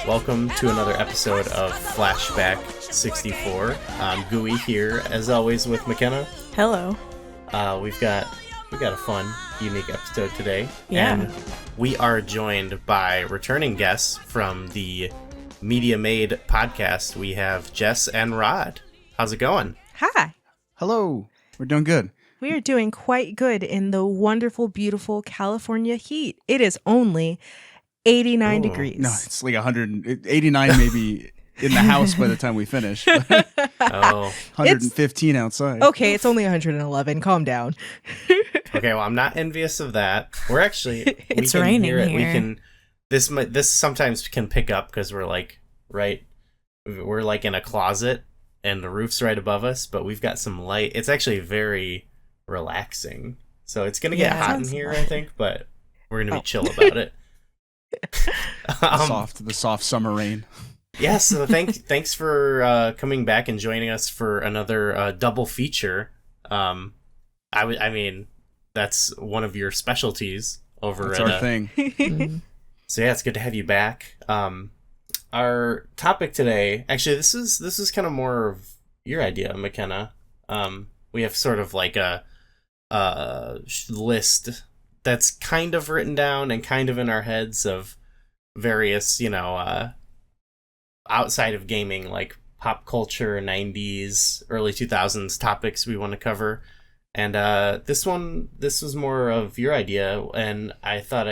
Welcome to another episode of Flashback 64. I'm Gooey here, as always, with McKenna. Hello. We've got a fun, unique episode today. Yeah. And we are joined by returning guests from the Media Made podcast. We have Jess and Rod. How's it going? Hi. Hello. We're doing good. We are doing quite good in the wonderful, beautiful California heat. It is only 89 degrees. No, it's like 189 maybe in the house by the time we finish. But 115 outside. Okay, it's only 111. Calm down. Okay, well, I'm not envious of that. We're actually... It's raining here. We can... This sometimes can pick up because we're like in a closet and the roof's right above us, but we've got some light. It's actually very relaxing. So it's going to get hot in here, I think, but we're going to be chill about it. The soft summer rain. Yes, so thanks for coming back and joining us for another double feature. I mean, that's one of your specialties over That's at our thing. So yeah, it's good to have you back. Our topic today, actually, this is kind of more of your idea, McKenna. We have sort of like a list that's kind of written down and kind of in our heads of various, outside of gaming, like pop culture, 90s, early 2000s topics we want to cover. And this was more of your idea, and I thought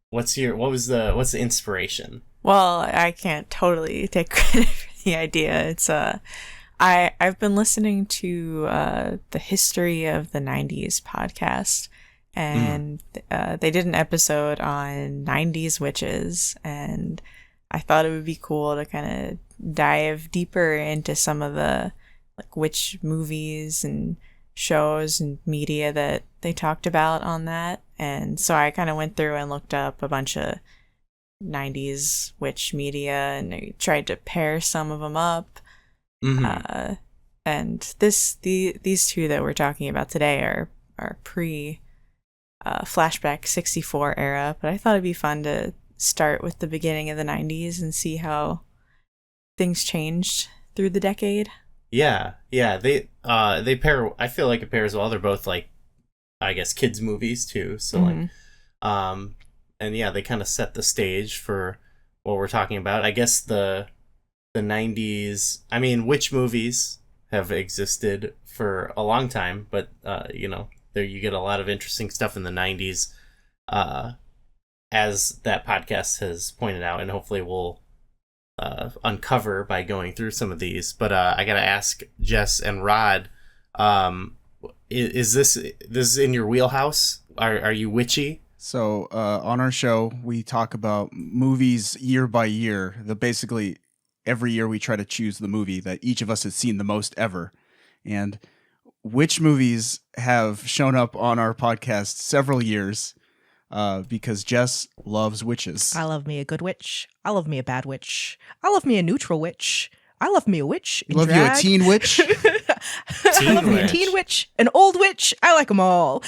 what's the inspiration? Well, I can't totally take credit for the idea. It's I've been listening to the History of the 90s podcast, and they did an episode on 90s witches, and I thought it would be cool to kind of dive deeper into some of the like witch movies and shows and media that they talked about on that. And so I kind of went through and looked up a bunch of 90s witch media, and I tried to pair some of them up. Mm-hmm. And these two that we're talking about today are pre Flashback 64 era, but I thought it'd be fun to start with the beginning of the 90s and see how things changed through the decade. Yeah, they pair. I feel like it pairs well. They're both like, I guess, kids movies too. So and yeah, they kind of set the stage for what we're talking about. I guess the 90s. I mean, witch movies have existed for a long time, but there you get a lot of interesting stuff in the 90s, as that podcast has pointed out, and hopefully we'll uncover by going through some of these. But I gotta ask Jess and Rod, is this in your wheelhouse? Are you witchy? So on our show, we talk about movies year by year. Basically, every year we try to choose the movie that each of us has seen the most ever. And witch movies have shown up on our podcast several years because Jess loves witches. I love me a good witch. I love me a bad witch. I love me a neutral witch. I love me a witch in love drag. You a teen witch? I love me a teen witch, an old witch. I like them all.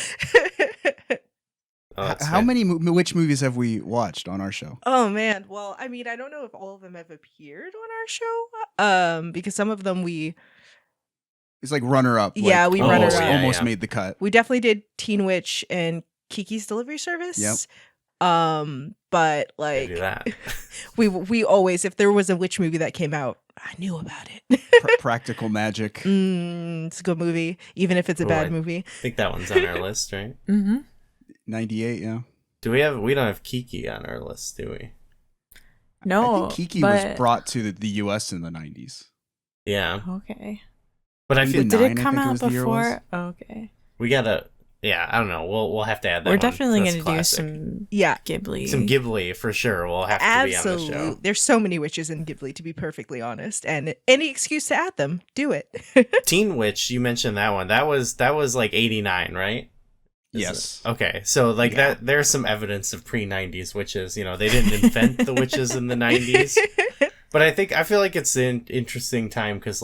How many witch movies have we watched on our show? Oh man, well, I mean, I don't know if all of them have appeared on our show, because some of them it's like runner up. Yeah, we runner up. Almost made the cut. We definitely did Teen Witch and Kiki's Delivery Service. Yep. But like, do that. we always, if there was a witch movie that came out, I knew about it. Practical Magic. It's a good movie, even if it's a bad movie. I think that one's on our list, right? Mm-hmm. 98, yeah. We don't have Kiki on our list, do we? No, I think Kiki was brought to the US in the 90s. Yeah. Okay. But I feel did it come out before? Okay. We gotta. Yeah, I don't know. We'll have to add that. We're definitely going to do some Ghibli. Some Ghibli for sure. We'll have to be on the show. There's so many witches in Ghibli, to be perfectly honest, and any excuse to add them, do it. Teen Witch, you mentioned that one. That was like 89, right? Yes. Okay, so like that, there's some evidence of pre-90s witches. They didn't invent the witches in the 90s, but I feel like it's an interesting time because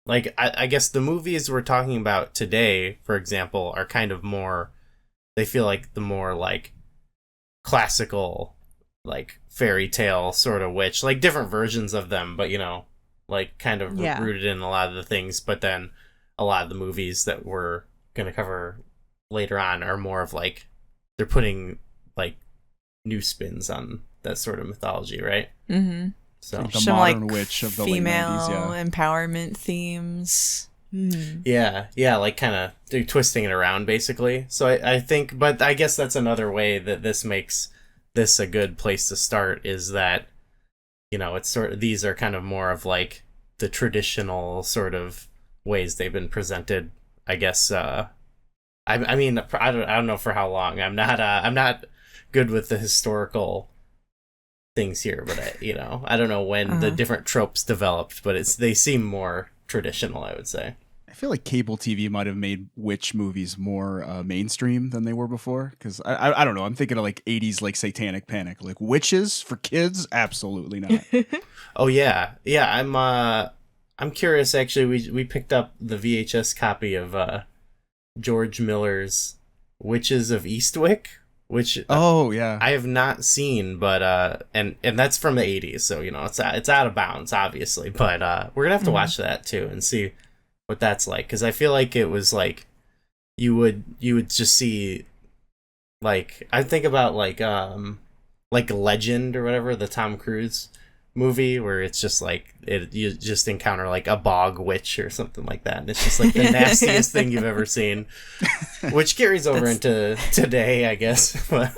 I guess the movies we're talking about today, for example, are kind of more. They feel like the more like classical like fairy tale sort of witch, like different versions of them, but you know, like kind of rooted in a lot of the things. But then a lot of the movies that we're going to cover later on are more of like, they're putting like new spins on that sort of mythology, right? Mm-hmm. So like the some modern like witch of the female late 90s, empowerment themes. Yeah, like kind of twisting it around basically. So I think, but I guess that's another way that this makes this a good place to start, is that, you know, it's sort of, these are kind of more of like the traditional sort of ways they've been presented, I guess. I mean, I don't know for how long. I'm not good with the historical things here, but I don't know when the different tropes developed, but they seem more traditional, I would say. I feel like cable TV might have made witch movies more mainstream than they were before. Because I don't know. I'm thinking of like 80s, like Satanic Panic, like witches for kids. Absolutely not. Oh yeah. I'm curious. Actually, we picked up the VHS copy of George Miller's Witches of Eastwick, which I have not seen, but and that's from the 80s, so you know it's out of bounds, obviously. But we're gonna have to watch that too and see what that's like, because I feel like it was like you would just see, like, I think about like Legend or whatever, the Tom Cruise movie, where it's just like you just encounter like a bog witch or something like that, and it's just like the nastiest thing you've ever seen, which carries over into today, I guess. But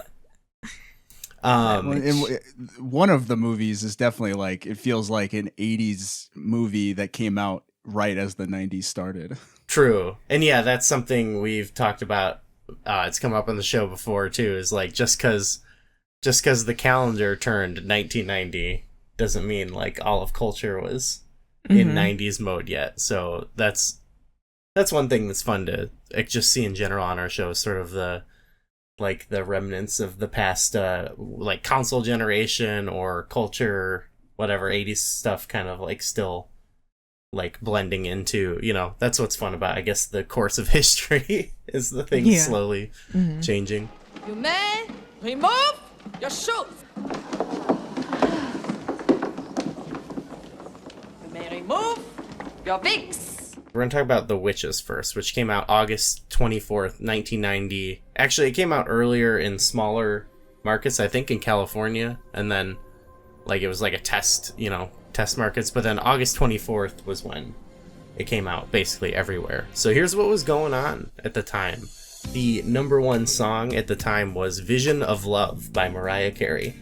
one of the movies is definitely like, it feels like an 80s movie that came out right as the 90s started. True. And yeah, that's something we've talked about. It's come up on the show before too, is like, just because the calendar turned 1990 doesn't mean like all of culture was in 90s mode yet. So that's one thing that's fun to just see in general on our show, sort of the remnants of the past, like console generation or culture, whatever 80s stuff, kind of like still like blending into, you know, that's what's fun about, I guess, the course of history is the thing slowly changing. You may remove your shoes. You may remove your wigs. We're going to talk about The Witches first, which came out August 24th, 1990. Actually, it came out earlier in smaller markets, I think in California, and then like it was like a test markets, but then August 24th was when it came out basically everywhere. So here's what was going on at the time. The number one song at the time was Vision of Love by Mariah Carey,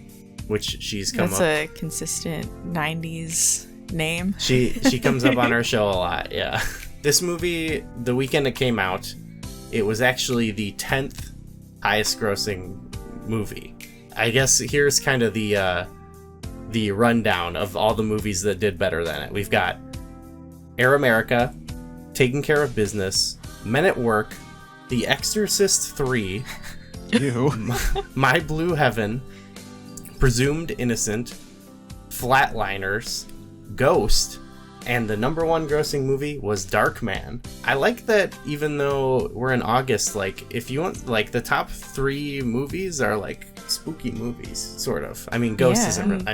which she's come That's up... a consistent 90s name. She comes up on our show a lot, yeah. This movie, the weekend it came out, it was actually the 10th highest grossing movie. I guess here's kind of the rundown of all the movies that did better than it. We've got Air America, Taking Care of Business, Men at Work, The Exorcist 3, My Blue Heaven, Presumed Innocent, Flatliners, Ghost, and the number one grossing movie was Darkman. I like that even though we're in August, like, if you want, like, the top 3 movies are, like, spooky movies, sort of. I mean, Ghost isn't,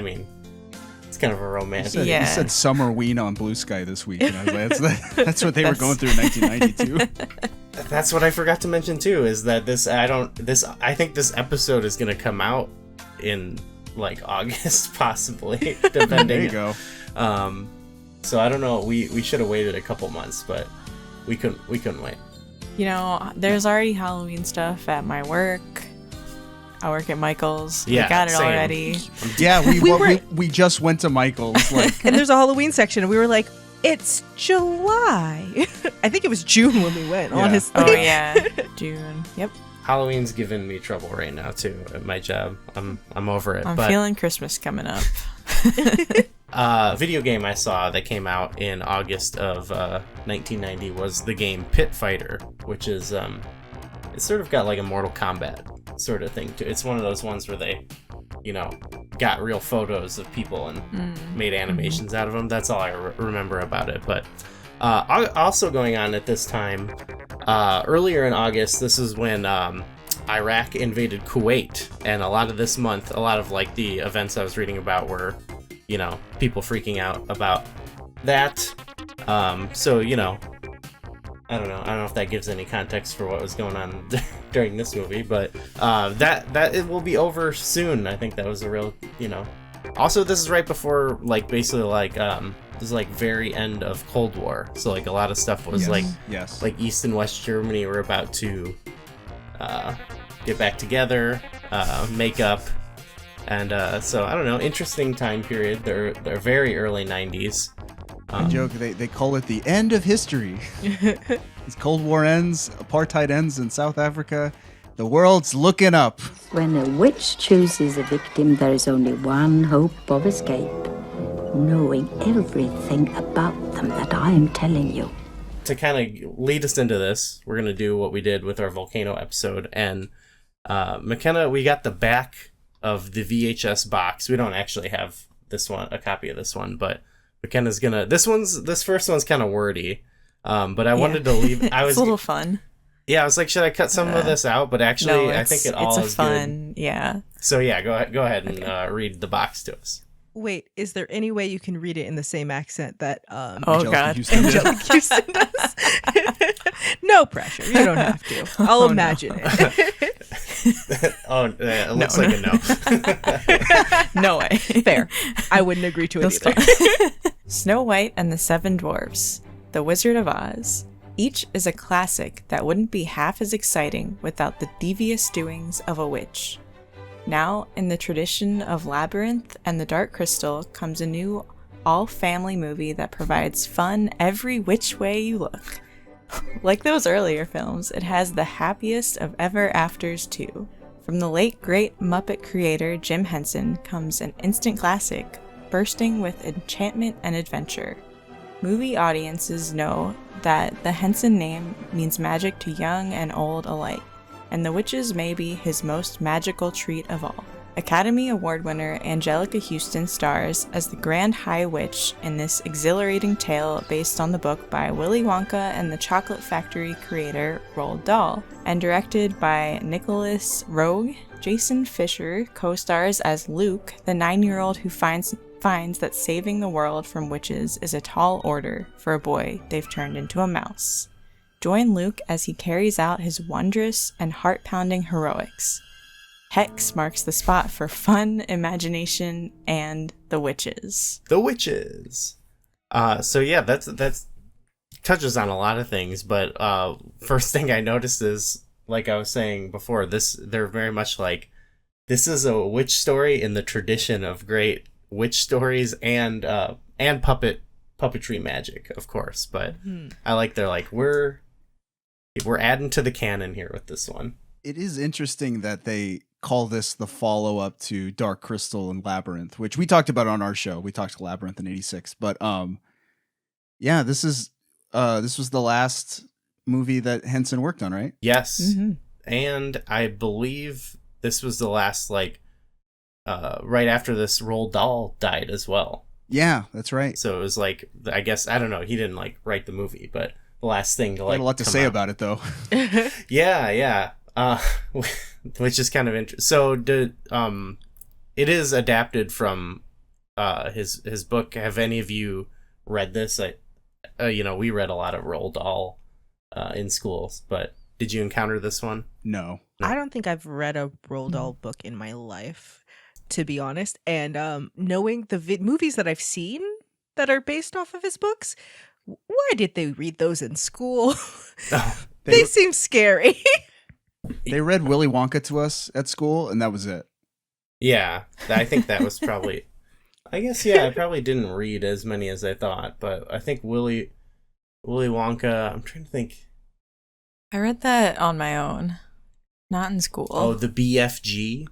it's kind of a romantic. You said Summerween on Blue Sky this week, and I was like, that's what they were going through in 1992. That's what I forgot to mention, too, is that I think this episode is going to come out in, like, August, possibly, depending. There you go. So I don't know. We should have waited a couple months, but we couldn't wait. You know, there's already Halloween stuff at my work. I work at Michael's. Yeah, we got it same. already. Yeah, we just went to Michael's. Like, And there's a Halloween section, and we were like, it's July. I think it was June when we went, honestly. Oh, yeah. June. Yep. Halloween's giving me trouble right now, too, at my job. I'm over it. I'm but feeling Christmas coming up. Video game I saw that came out in August of 1990 was the game Pit Fighter, which is it's sort of got like a Mortal Kombat sort of thing to it. It's one of those ones where they, you know, got real photos of people and made animations out of them. That's all I remember about it. But also going on at this time, earlier in August, this is when Iraq invaded Kuwait, and a lot of this month, a lot of like the events I was reading about were, you know, people freaking out about that. So, you know, I don't know if that gives any context for what was going on during this movie, but that it will be over soon. I think that was a real, you know. Also, this is right before, like, basically, like, this is like very end of Cold War, so like a lot of stuff was like East and West Germany were about to get back together, make up, and so I don't know, interesting time period. They're very early 90s. Joke, they call it the end of history. As Cold War ends, apartheid ends in South Africa, the world's looking up. When a witch chooses a victim, there is only one hope of escape. Knowing everything about them that I am telling you. To kind of lead us into this, we're going to do what we did with our volcano episode. And McKenna, we got the back of the VHS box. We don't actually have a copy of this one, but McKenna's going to... This first one's kind of wordy. But I wanted to leave... It's a little fun. Yeah, I was like, should I cut some of this out? But actually, I think it all is fun, good. Yeah. So yeah, go ahead and read the box to us. Wait, is there any way you can read it in the same accent that Angelica Houston does? No pressure. You don't have to. I'll imagine it. It looks like a no. No way. Fair. I wouldn't agree to it either. Snow White and the Seven Dwarfs, The Wizard of Oz. Each is a classic that wouldn't be half as exciting without the devious doings of a witch. Now, in the tradition of Labyrinth and the Dark Crystal, comes a new all-family movie that provides fun every which way you look. Like those earlier films, it has the happiest of ever-afters too. From the late great Muppet creator Jim Henson comes an instant classic, bursting with enchantment and adventure. Movie audiences know that the Henson name means magic to young and old alike, and the witches may be his most magical treat of all. Academy Award winner Angelica Houston stars as the Grand High Witch in this exhilarating tale based on the book by Willy Wonka and the Chocolate Factory creator Roald Dahl, and directed by Nicholas Roeg. Jason Fisher co-stars as Luke, the 9-year-old who finds that saving the world from witches is a tall order for a boy they've turned into a mouse. Join Luke as he carries out his wondrous and heart-pounding heroics. Hex marks the spot for fun, imagination, and the witches. The witches. So yeah, that's touches on a lot of things, but first thing I noticed is, like I was saying before, they're very much like, this is a witch story in the tradition of great witch stories and puppetry magic, of course. But I like they're like, we're adding to the canon here with this one. It is interesting that they call this the follow-up to Dark Crystal and Labyrinth, which we talked about on our show. We talked to Labyrinth in '86, but yeah, this was the last movie that Henson worked on, right? Yes, and I believe this was the last, like, right after this, Roald Dahl died as well. Yeah, that's right. So it was like, I guess, I don't know, he didn't like write the movie, but the last thing to like. Had a lot to say about it, though. Yeah. Which is kind of interesting. So it is adapted from his book. Have any of you read this? We read a lot of Roald Dahl in schools, but did you encounter this one? No. I don't think I've read a Roald Dahl book in my life, to be honest. And knowing the movies that I've seen that are based off of his books, why did they read those in school? They seem scary. They read Willy Wonka to us at school, and that was it. Yeah, I think that was probably... I guess, yeah, I probably didn't read as many as I thought, but I think Willy Wonka, I'm trying to think. I read that on my own, not in school. Oh, the BFG?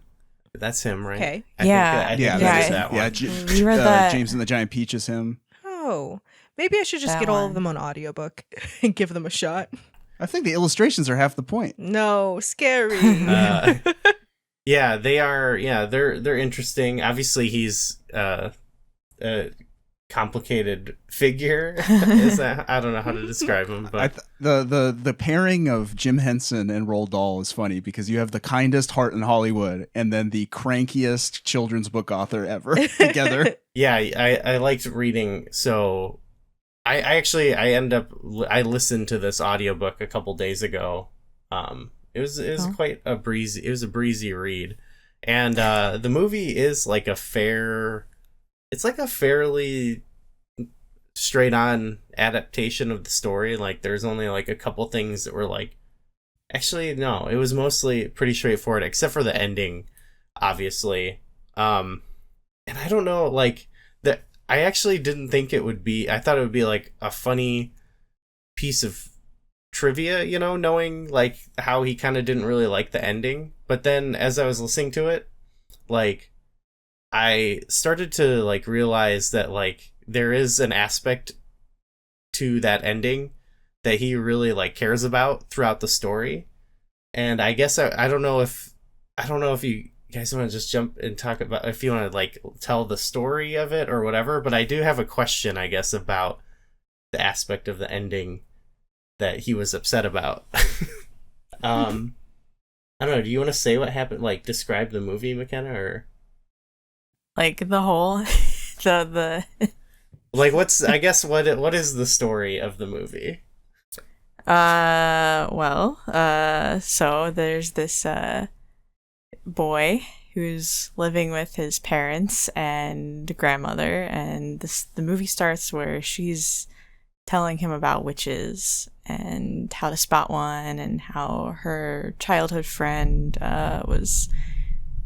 That's him, right? Okay. I think that is that one. Yeah, you read that. James and the Giant Peach is him. Oh, maybe I should just get all of them on audiobook and give them a shot. I think the illustrations are half the point. No, scary. Yeah, they are. Yeah, they're interesting. Obviously, he's complicated figure. Is that, I don't know how to describe him, but the pairing of Jim Henson and Roald Dahl is funny because you have the kindest heart in Hollywood and then the crankiest children's book author ever together. Yeah, I liked reading. So I listened to this audiobook a couple days ago. It was quite a breezy. It was a breezy read, and the movie is like it's like a fairly straight on adaptation of the story. Like there's only like a couple things that were like, actually no, it was mostly pretty straightforward except for the ending, obviously. And I don't know, like that. I actually didn't think it would be. I thought it would be like a funny piece of trivia, you know, knowing like how he kind of didn't really like the ending. But then as I was listening to it, like I started to like realize that like there is an aspect to that ending that he really like cares about throughout the story. And I guess I don't know if you guys want to just jump and talk about, if you want to like tell the story of it or whatever, but I do have a question, I guess, about the aspect of the ending that he was upset about. I don't know, do you want to say what happened, like describe the movie, McKenna, or like the whole the like what's, I guess, what is the story of the movie? So there's this boy who's living with his parents and grandmother, and the movie starts where she's telling him about witches and how to spot one, and how her childhood friend was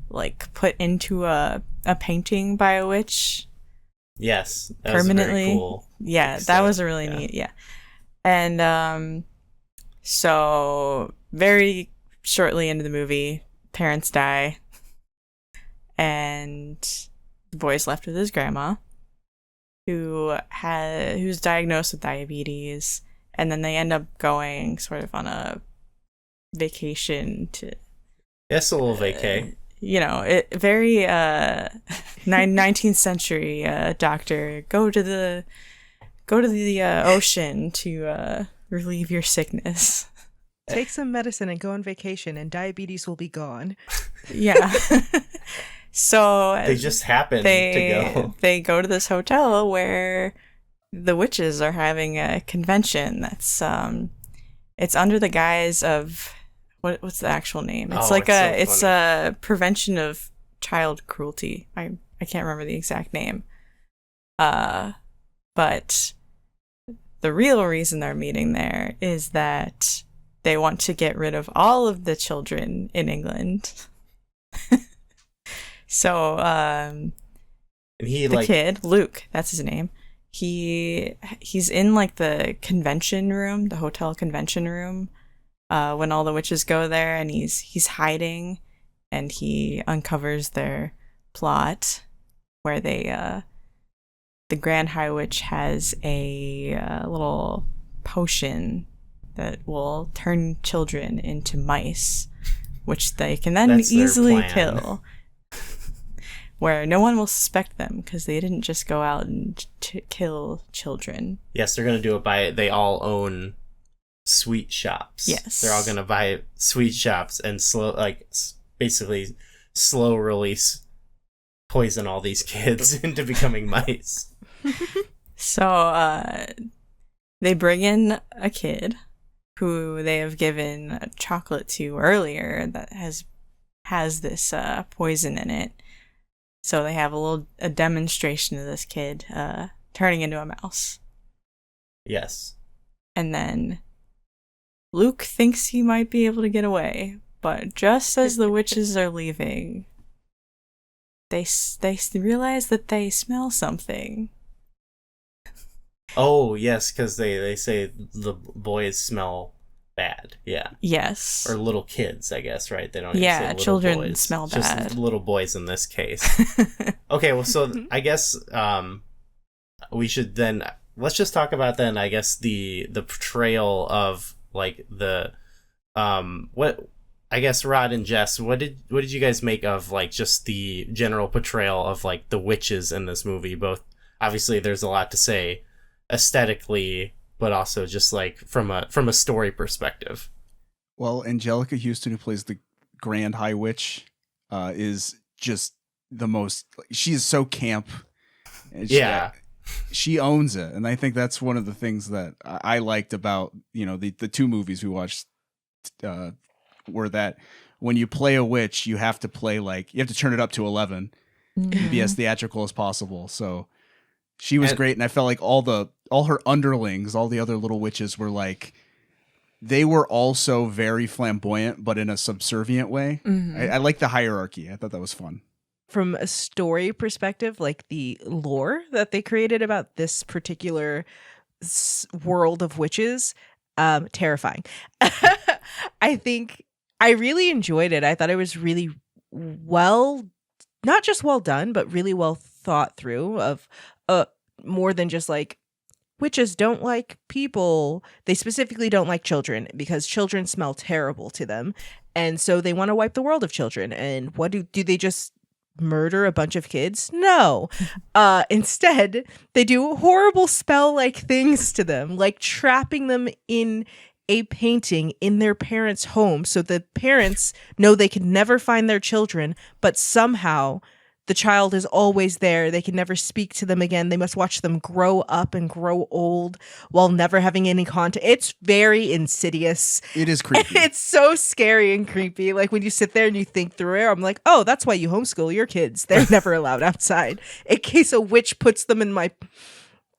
like put into a painting by a witch. Yes, that permanently. Was very cool. Yeah, that was a really neat. Yeah, and so very shortly into the movie, parents die, and the boy's left with his grandma, who's diagnosed with diabetes, and then they end up going sort of on a vacation to. Yes, a little vacay. You know, it very 19th century doctor. Go to the ocean to relieve your sickness. Take some medicine and go on vacation, and diabetes will be gone. Yeah. So they just happen to go. They go to this hotel where the witches are having a convention. That's it's under the guise of what's the actual name? It's it's a prevention of child cruelty. I can't remember the exact name. But the real reason they're meeting there is that they want to get rid of all of the children in England. So, and the kid, Luke, that's his name. He's in like the convention room, the hotel convention room, when all the witches go there, and he's hiding, and he uncovers their plot, where the Grand High Witch has a little potion that will turn children into mice, which they can then easily kill, where no one will suspect them because they didn't just go out and kill children. Yes, they're going to do it they all own sweet shops. Yes. They're all going to buy sweet shops and basically slow release poison all these kids into becoming mice. So they bring in a kid who they have given a chocolate to earlier that has this poison in it. So they have a demonstration of this kid turning into a mouse. Yes. And then Luke thinks he might be able to get away, but just as the witches are leaving, they realize that they smell something. Oh, yes, because they say the boys smell bad. Yeah. Yes. Or little kids, I guess, right? They don't even say little children boys. smell Just bad. little boys in this case. Okay, well, so I guess we should then, let's just talk about then, I guess, the portrayal of like the what, I guess, Rod and Jess, what did you guys make of like just the general portrayal of like the witches in this movie? Both, obviously there's a lot to say aesthetically, but also just like from a story perspective. Well, Angelica Houston, who plays the Grand High Witch, is just the most. She is so camp. And she owns it, and I think that's one of the things that I liked about the two movies we watched. Were that when you play a witch, you have to play you have to turn it up to 11 and be as theatrical as possible. So she was great, and I felt like all her underlings, all the other little witches were they were also very flamboyant, but in a subservient way. I like the hierarchy. I thought that was fun. From a story perspective, like the lore that they created about this particular world of witches, terrifying. I think I really enjoyed it. I thought it was really not just well done, but really well thought through, of more than just witches don't like people. They specifically don't like children because children smell terrible to them. And so they want to wipe the world of children. And what do they just murder a bunch of kids? No. Instead, they do horrible spell-like things to them, like trapping them in a painting in their parents' home, so the parents know they can never find their children, but somehow the child is always there. They can never speak to them again. They must watch them grow up and grow old while never having any contact. It's very insidious. It is creepy. It's so scary and creepy. Like when you sit there and you think through it, I'm like, oh, that's why you homeschool your kids. They're never allowed outside in case a witch puts them in my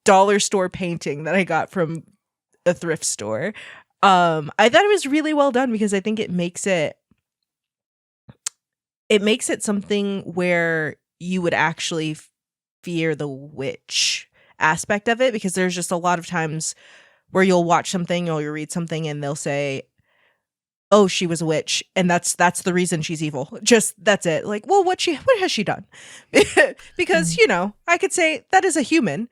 dollar store painting that I got from a thrift store. I thought it was really well done because I think it makes it something where you would actually fear the witch aspect of it, because there's just a lot of times where you'll watch something or you'll read something and they'll say, oh, she was a witch, and that's the reason she's evil. Just that's it. Like, well, what has she done? Because I could say that is a human,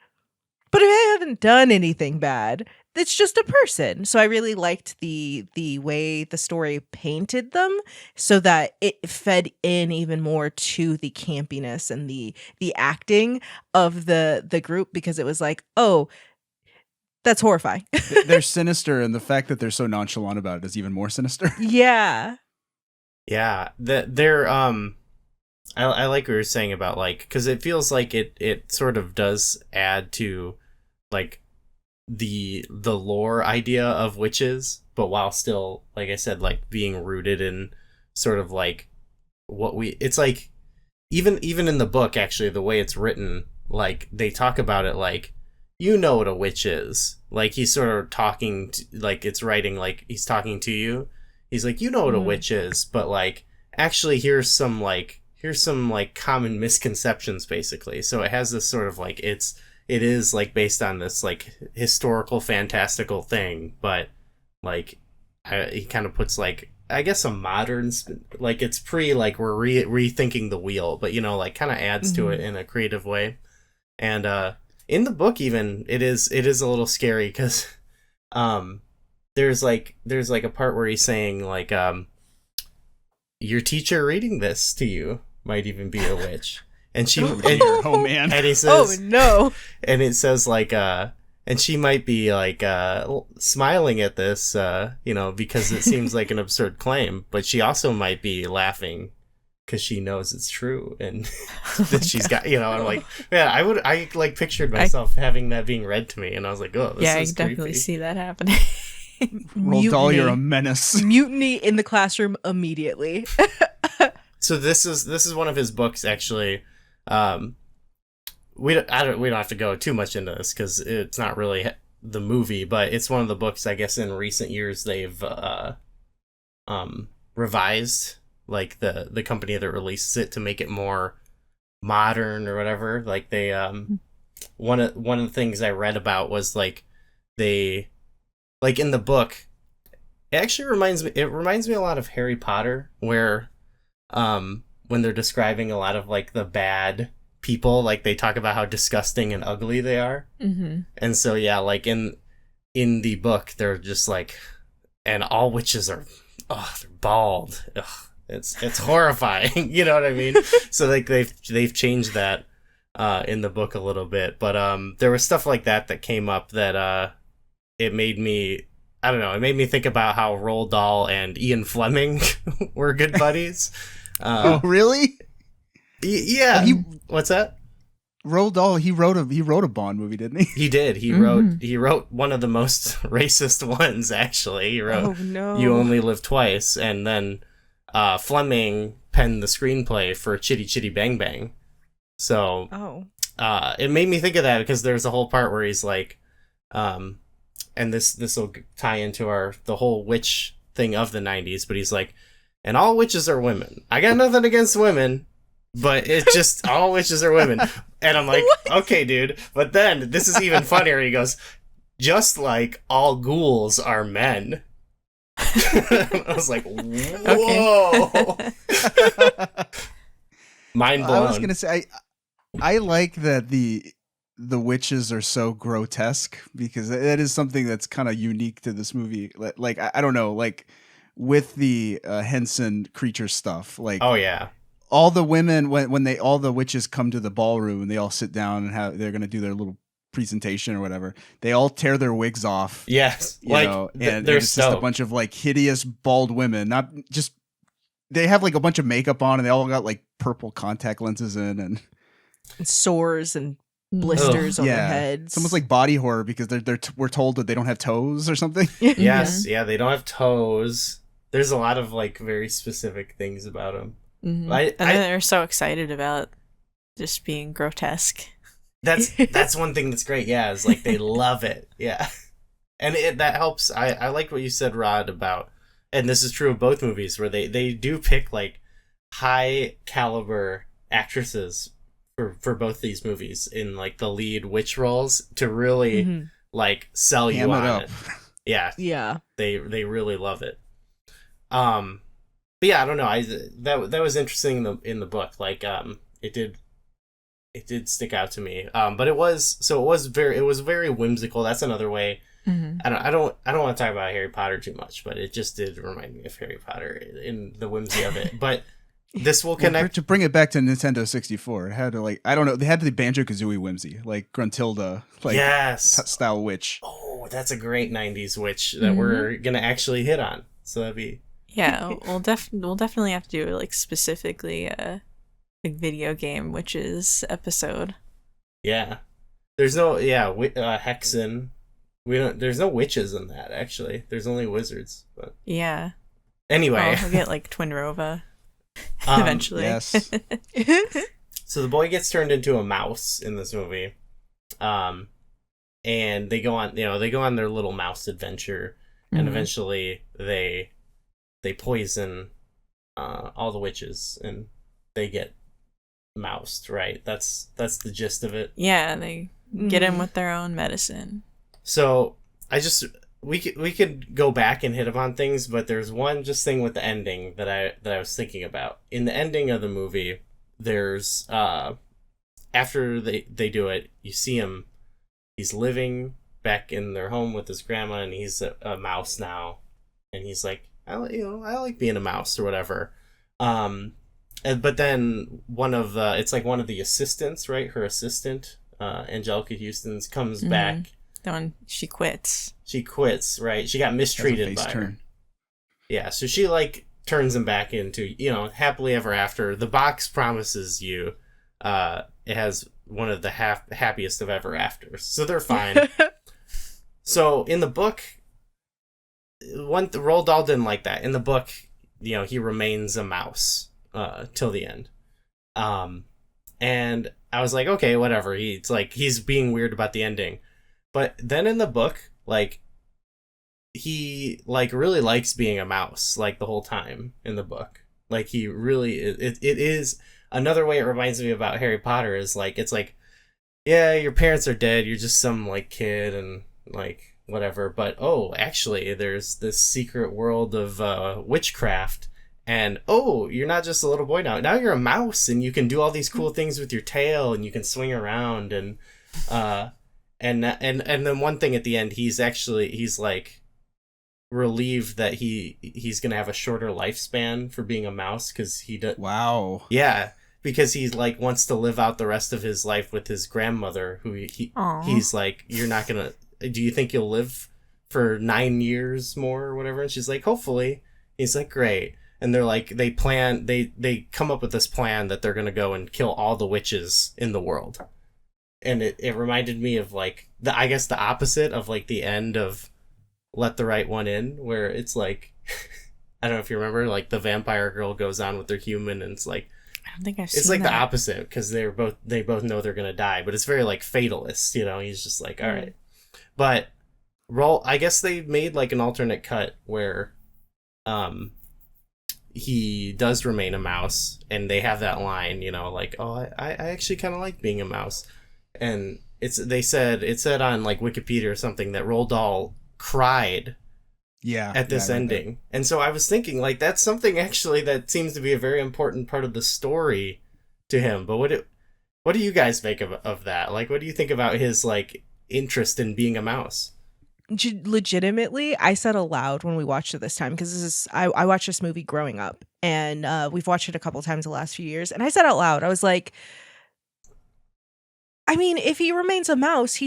but if I haven't done anything bad, it's just a person. So I really liked the way the story painted them, so that it fed in even more to the campiness and the acting of the group, because it was like, oh, that's horrifying. They're sinister, and the fact that they're so nonchalant about it is even more sinister. Yeah. Yeah. They're I like what you're saying about because it feels like it sort of does add to the lore idea of witches, but while still, like I said, being rooted in sort of it's even in the book, actually, the way it's written, they talk about it what a witch is. He's sort of talking to, it's writing he's talking to you. He's like, what a witch is, but actually here's some common misconceptions, basically. So it has this sort of it is based on this historical fantastical thing, but he kind of puts I guess a modern it's pre we're rethinking the wheel, but kind of adds to it in a creative way. And in the book, even it is a little scary because there's a part where he's saying your teacher reading this to you might even be a witch. And oh man. And he says, oh no. And it says and she might be smiling at this, because it seems like an absurd claim, but she also might be laughing because she knows it's true, and that she's got, I'm like, yeah, I pictured myself having that being read to me, and I was like, oh, this is I can definitely creepy. see that happening. Roald Dahl, you're a menace. Mutiny in the classroom immediately. So this is one of his books, actually. We don't have to go too much into this because it's not really the movie, but it's one of the books, I guess, in recent years they've revised, the company that releases it, to make it more modern or whatever. They one of the things I read about was they in the book, it actually reminds me a lot of Harry Potter, where when they're describing a lot of the bad people, they talk about how disgusting and ugly they are. And so in the book, they're just and all witches are they're bald. Ugh, it's horrifying. You know what I mean? So they've changed that in the book a little bit, but there was stuff like that came up that it made me, I don't know, it made me think about how Roald Dahl and Ian Fleming were good buddies. Oh, really? Yeah. What's that? Roald Dahl, he wrote a Bond movie, didn't he? He did. He wrote one of the most racist ones, actually. He wrote Oh, no. You Only Live Twice, and then Fleming penned the screenplay for Chitty Chitty Bang Bang. So it made me think of that because there's a whole part where he's like, and this will tie into the whole witch thing of the 90s, but he's like, and all witches are women. I got nothing against women, but it's just all witches are women. And I'm like, okay, dude. But then this is even funnier. He goes, just like all ghouls are men. I was like, whoa. Mind blown. I was gonna say, I like that the witches are so grotesque because that is something that's kind of unique to this movie. Like I don't know, like with the Henson creature stuff. Like, oh yeah. All the women when all the witches come to the ballroom and they all sit down and they're gonna do their little presentation or whatever, they all tear their wigs off. Yes, and it's just a bunch of like hideous bald women. Not just they have like a bunch of makeup on and they all got like purple contact lenses in and sores and blisters on their heads. It's almost like body horror because we're told that they don't have toes or something. Yes, yeah, they don't have toes. There's a lot of like very specific things about them. Mm-hmm. And then they're so excited about just being grotesque. That's one thing that's great. Yeah, is like they love it. Yeah, and that helps. I like what you said, Rod, about, and this is true of both movies, where they do pick like high caliber actresses for both these movies in like the lead witch roles to really like sell you on it. Yeah, they really love it. But yeah, I don't know. That was interesting in the book. Like it did stick out to me. But it was very whimsical. That's another way. I don't want to talk about Harry Potter too much, but it just did remind me of Harry Potter in the whimsy of it. But this will connect to bring it back to Nintendo 64. It had to like, I don't know, they had the Banjo-Kazooie whimsy, like Gruntilda, like style witch. Oh, that's a great 90s witch that we're gonna actually hit on. So that'd be we'll definitely have to do like specifically a video game witches episode. Yeah, there's no hexen. There's no witches in that actually. There's only wizards. But yeah. Anyway, we'll get like Twinrova eventually. Yes. So the boy gets turned into a mouse in this movie, and they go on their little mouse adventure, and eventually they poison all the witches and they get moused, right? That's the gist of it. Yeah, they get in with their own medicine. So we could go back and hit upon things, but there's one just thing with the ending that I was thinking about. In the ending of the movie, there's after they do it, you see him. He's living back in their home with his grandma, and he's a mouse now, and he's like, I like being a mouse or whatever. But then one of the assistants, right? Her assistant, Angelica Houston's, comes back. The one she quits. She quits, right? She got mistreated by her. Yeah, so she like turns him back into, happily ever after. The box promises you it has one of the happiest of ever afters. So they're fine. So in the book, Roald Dahl didn't like that. In the book, he remains a mouse till the end. And I was like, okay, whatever. He's being weird about the ending. But then in the book, like, he like really likes being a mouse like the whole time in the book. Like he really it is another way it reminds me about Harry Potter is like it's like, yeah, your parents are dead, you're just some like kid and like whatever, but actually there's this secret world of witchcraft, and you're not just a little boy now you're a mouse and you can do all these cool things with your tail and you can swing around and then one thing at the end, he's like relieved that he's gonna have a shorter lifespan for being a mouse because he does. Wow. Yeah, because he like wants to live out the rest of his life with his grandmother, who he's like, you're not gonna. Do you think you'll live for 9 years more or whatever? And she's like, hopefully. He's like, great. And they're like, they come up with this plan that they're gonna go and kill all the witches in the world. And it reminded me of like I guess the opposite of like the end of Let the Right One In, where it's like, I don't know if you remember, like the vampire girl goes on with their human, and it's like, I don't think I've seen it's like that. the opposite, because they both know they're gonna die, but it's very like fatalist, you know. He's just like, all right. But I guess they made like an alternate cut where he does remain a mouse, and they have that line, you know, like, oh, I actually kind of like being a mouse. And it said on like Wikipedia or something that Roald Dahl cried at this ending. And so I was thinking, like, that's something actually that seems to be a very important part of the story to him. But what do you guys make of that? Like, what do you think about his like interest in being a mouse? Legitimately, I said aloud when we watched it this time, because I watched this movie growing up, and we've watched it a couple times the last few years, and I said out loud, I was like, I mean, if he remains a mouse,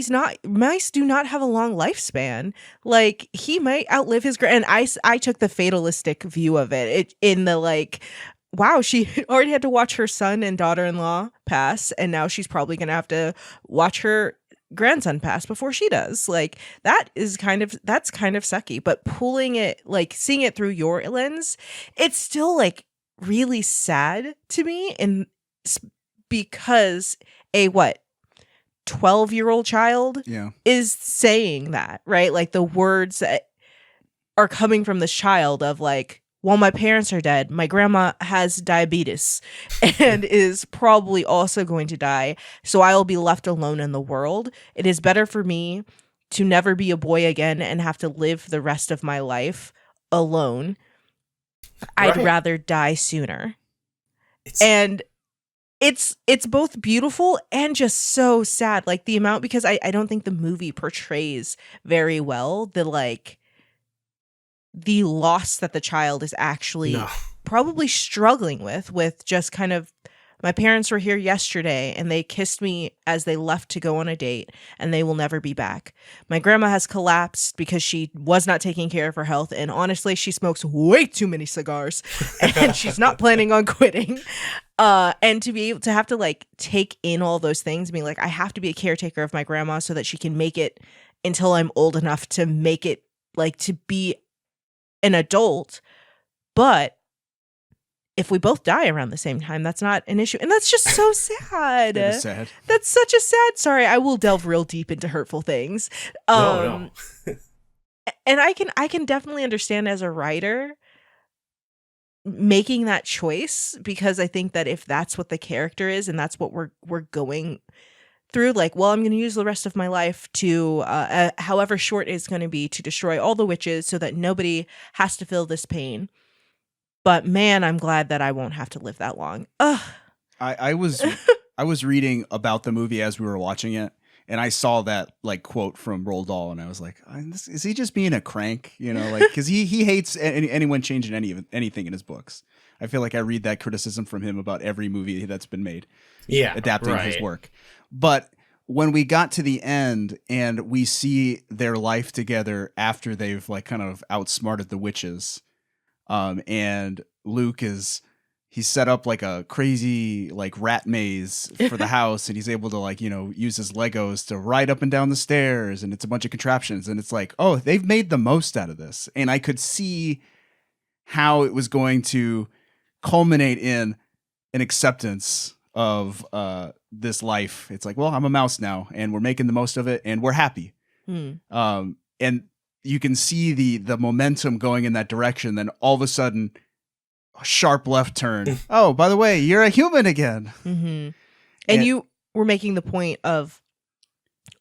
mice do not have a long lifespan. Like, he might outlive his and I took the fatalistic view of it in the like, wow, she already had to watch her son and daughter-in-law pass, and now she's probably gonna have to watch her grandson pass before she does. Like, that's kind of sucky. But pulling it, like, seeing it through your lens, it's still like really sad to me, and because 12-year-old child is saying that, right? Like, the words that are coming from this child of like, well, my parents are dead, my grandma has diabetes and is probably also going to die, so I'll be left alone in the world. It is better for me to never be a boy again and have to live the rest of my life alone. I'd rather die sooner. And it's both beautiful and just so sad. Like, the amount, because I don't think the movie portrays very well the loss that the child is actually probably struggling with just kind of, my parents were here yesterday and they kissed me as they left to go on a date, and they will never be back. My grandma has collapsed because she was not taking care of her health, and honestly, she smokes way too many cigars and she's not planning on quitting. And to be able to have to like take in all those things, being like, I have to be a caretaker of my grandma so that she can make it until I'm old enough to make it, like, to be an adult. But if we both die around the same time, that's not an issue. And that's just so sad. That is sad. That's such a sad, sorry, I will delve real deep into hurtful things. No. And I can definitely understand as a writer making that choice, because I think that if that's what the character is and that's what we're going through, like, well, I'm going to use the rest of my life to, however short it's going to be, to destroy all the witches so that nobody has to feel this pain. But man, I'm glad that I won't have to live that long. Ugh. I was reading about the movie as we were watching it, and I saw that like quote from Roald Dahl, and I was like, is he just being a crank? You know, like, because he hates anyone changing anything in his books. I feel like I read that criticism from him about every movie that's been made, adapting his work. But when we got to the end and we see their life together after they've like kind of outsmarted the witches, and Luke he's set up like a crazy like rat maze for the house, and he's able to like, you know, use his Legos to ride up and down the stairs, and it's a bunch of contraptions, and it's like, oh, they've made the most out of this. And I could see how it was going to culminate in an acceptance of this life. It's like, well, I'm a mouse now, and we're making the most of it, and we're happy. And you can see the momentum going in that direction. Then all of a sudden, a sharp left turn. Oh, by the way, you're a human again. Mm-hmm. And you were making the point of,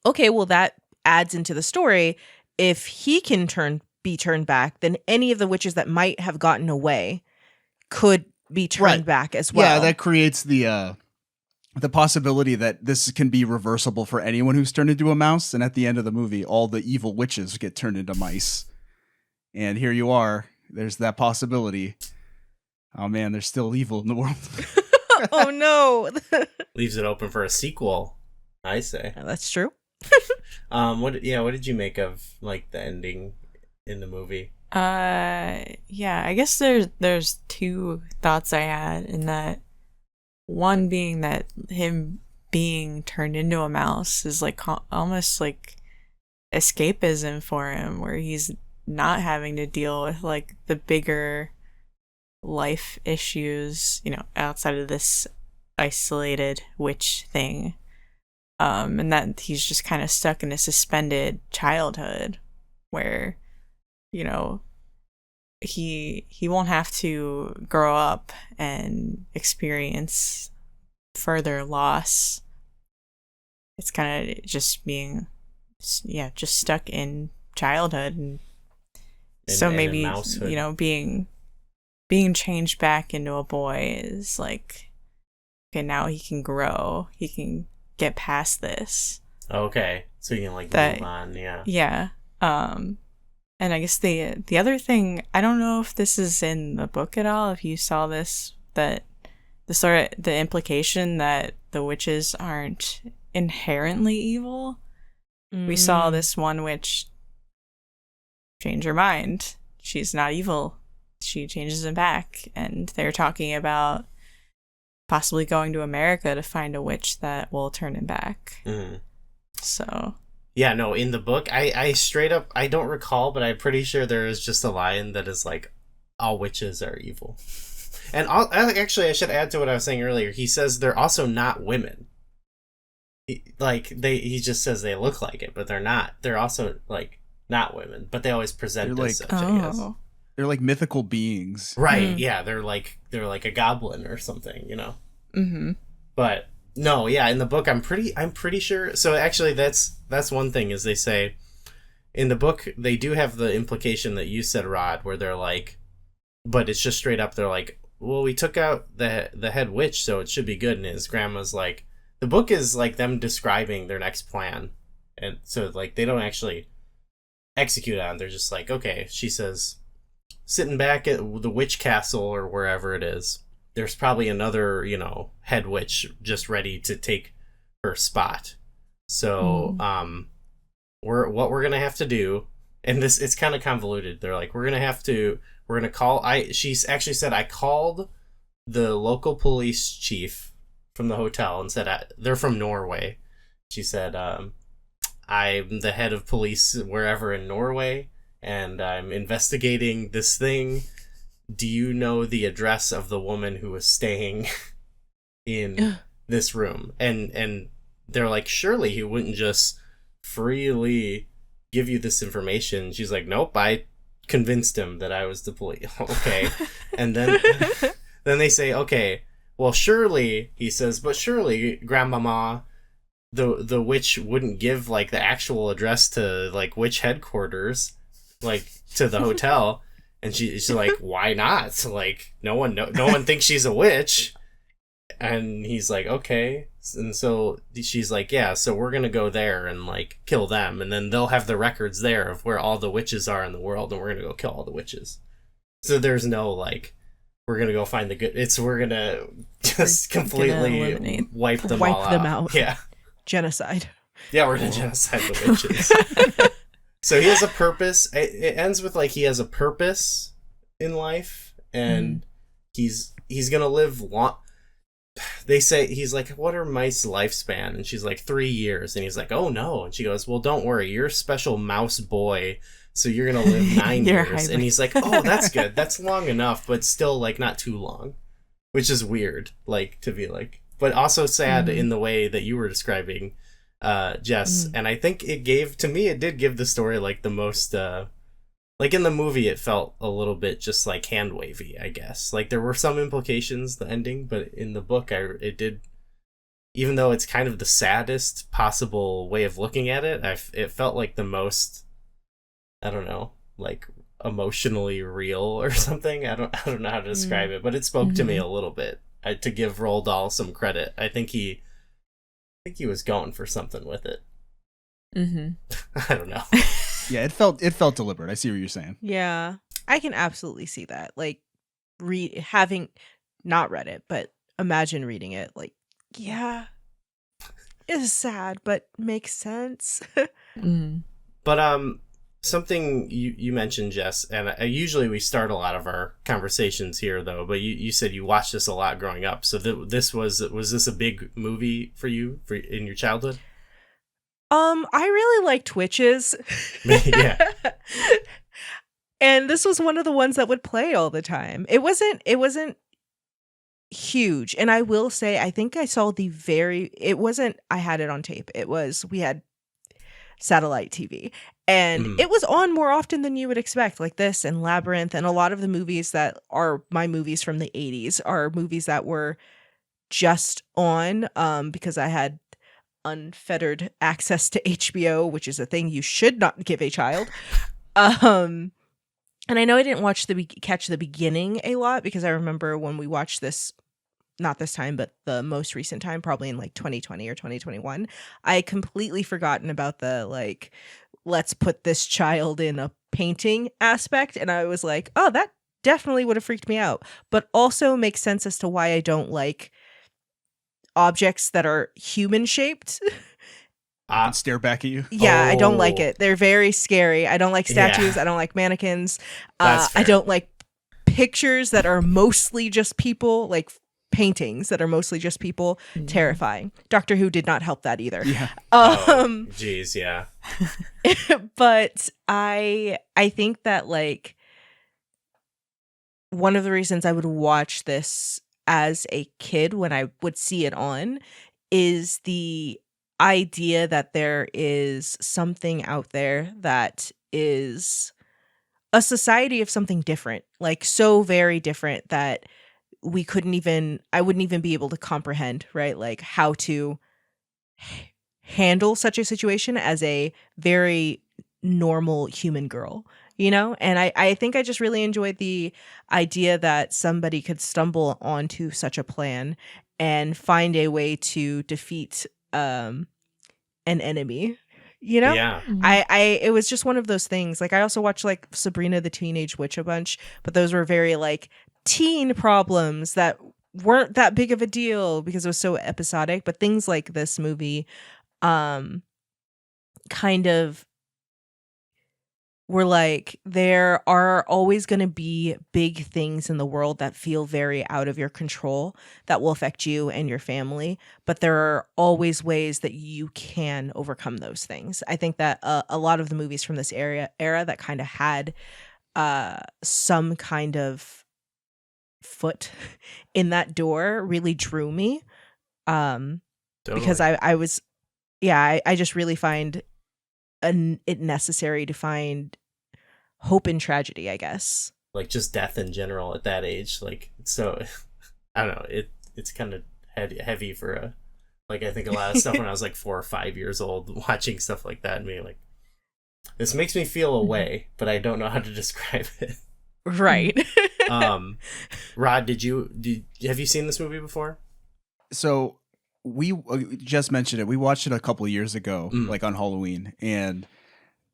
okay, well, that adds into the story. If he can be turned back, then any of the witches that might have gotten away could be turned back as well. Yeah, that creates the possibility that this can be reversible for anyone who's turned into a mouse. And at the end of the movie, all the evil witches get turned into mice. And here you are. There's that possibility. Oh man, there's still evil in the world. Oh no. Leaves it open for a sequel, I say. That's true. What did you make of like the ending in the movie? Yeah, I guess there's two thoughts I had in that. One being that him being turned into a mouse is like almost like escapism for him, where he's not having to deal with like the bigger life issues, outside of this isolated witch thing. And that he's just kind of stuck in a suspended childhood where, he won't have to grow up and experience further loss. It's kind of just being, just stuck in childhood, and so maybe being changed back into a boy is like, okay, now he can grow, he can get past this. Okay, so you can move on, yeah. And I guess the other thing, I don't know if this is in the book at all, if you saw this, that the implication that the witches aren't inherently evil. We saw this one witch change her mind. She's not evil. She changes it back, and they're talking about possibly going to America to find a witch that will turn him back. So yeah, no, in the book, I straight up, I don't recall, but I'm pretty sure there is just a line that is like, all witches are evil. And actually, I should add to what I was saying earlier. He says they're also not women. He just says they look like it, but they're not. They're also like not women, but they always present as such, I guess. They're like mythical beings. Right, yeah, they're like a goblin or something, Mm-hmm. But no, yeah, in the book I'm pretty sure. So actually that's one thing, is they say in the book they do have the implication that you said, Rod, where they're like, but it's just straight up, they're like, well, we took out the head witch, so it should be good. And his grandma's like, the book is like them describing their next plan, and so like they don't actually execute on. They're just like, okay, she says, sitting back at the witch castle or wherever it is, there's probably another, head witch just ready to take her spot. So, what we're gonna have to do, and it's kind of convoluted. They're like, we're gonna call. She's actually said, I called the local police chief from the hotel and said, they're from Norway. She said, I'm the head of police wherever in Norway, and I'm investigating this thing. Do you know the address of the woman who was staying in this room? And they're like, surely he wouldn't just freely give you this information. She's like, nope, I convinced him that I was the police. Okay. And then they say, okay, well, surely, he says, but surely, Grandmama, the witch wouldn't give like the actual address to like witch headquarters, like to the hotel. And she's like, why not? Like, no one thinks she's a witch. And he's like, okay. And so she's like, yeah, so we're gonna go there and like kill them, and then they'll have the records there of where all the witches are in the world, and we're gonna go kill all the witches. So there's no like, we're gonna go find the good. We're gonna just completely wipe them out. Yeah, genocide. Yeah, we're gonna genocide the witches. So he has a purpose. It ends with like he has a purpose in life, and he's gonna live long. They say, he's like, what are mice lifespan? And she's like, 3 years. And he's like, oh no. And she goes, well, don't worry, you're a special mouse boy, so you're gonna live 9 years. And he's like, oh, that's good, that's long enough, but still like not too long, which is weird, like to be like, but also sad in the way that you were describing, Jess. And I think it did give the story like the most like in the movie it felt a little bit just like hand wavy, I guess. Like there were some implications, the ending, but in the book it did, even though it's kind of the saddest possible way of looking at it, it felt like the most, I don't know, like emotionally real or something. I don't know how to describe it, but it spoke to me a little bit. To give Roald Dahl some credit, I think he was going for something with it. I don't know. Yeah, it felt deliberate. I see what you're saying. Yeah, I can absolutely see that. Like, having not read it, but imagine reading it. Like, yeah, it's sad, but makes sense. But something you mentioned, Jess, and usually we start a lot of our conversations here, though. But you said you watched this a lot growing up. So this was this a big movie for you in your childhood? I really liked Witches. Yeah. And this was one of the ones that would play all the time. It wasn't huge. And I will say, I think I saw I had it on tape. We had satellite TV. And it was on more often than you would expect, like this and Labyrinth. And a lot of the movies that are my movies from the 80s are movies that were just on because I had unfettered access to HBO, which is a thing you should not give a child. And I know I didn't catch the beginning a lot because I remember when we watched this, not this time, but the most recent time, probably in like 2020 or 2021, I had completely forgotten about the like, let's put this child in a painting aspect. And I was like, oh, that definitely would have freaked me out, but also makes sense as to why I don't like objects that are human shaped. And stare back at you. Yeah, I don't like it. They're very scary. I don't like statues. I don't like mannequins. I don't like pictures that are mostly just people, like paintings that are mostly just people. Terrifying. Doctor Who did not help that either. Yeah. Geez, yeah. But I think that like one of the reasons I would watch this as a kid when I would see it on is the idea that there is something out there that is a society of something different, like so very different that I wouldn't even be able to comprehend, right? Like how to handle such a situation as a very normal human girl, you know? And I think I just really enjoyed the idea that somebody could stumble onto such a plan and find a way to defeat an enemy, you know? Yeah. It was just one of those things. Like I also watched like Sabrina the Teenage Witch a bunch, but those were very like teen problems that weren't that big of a deal because it was so episodic. But things like this movie kind of were like, there are always going to be big things in the world that feel very out of your control that will affect you and your family, but there are always ways that you can overcome those things. I think that a lot of the movies from this era that kind of had some kind of foot in that door really drew me because I just really find it necessary to find hope in tragedy, I guess. Like just death in general at that age. Like, so I don't know. It's kind of heavy for I think a lot of stuff when I was like 4 or 5 years old, watching stuff like that and being like, this makes me feel a way, but I don't know how to describe it. Right. Rod, have you seen this movie before? So we just mentioned it. We watched it a couple of years ago, like on Halloween, and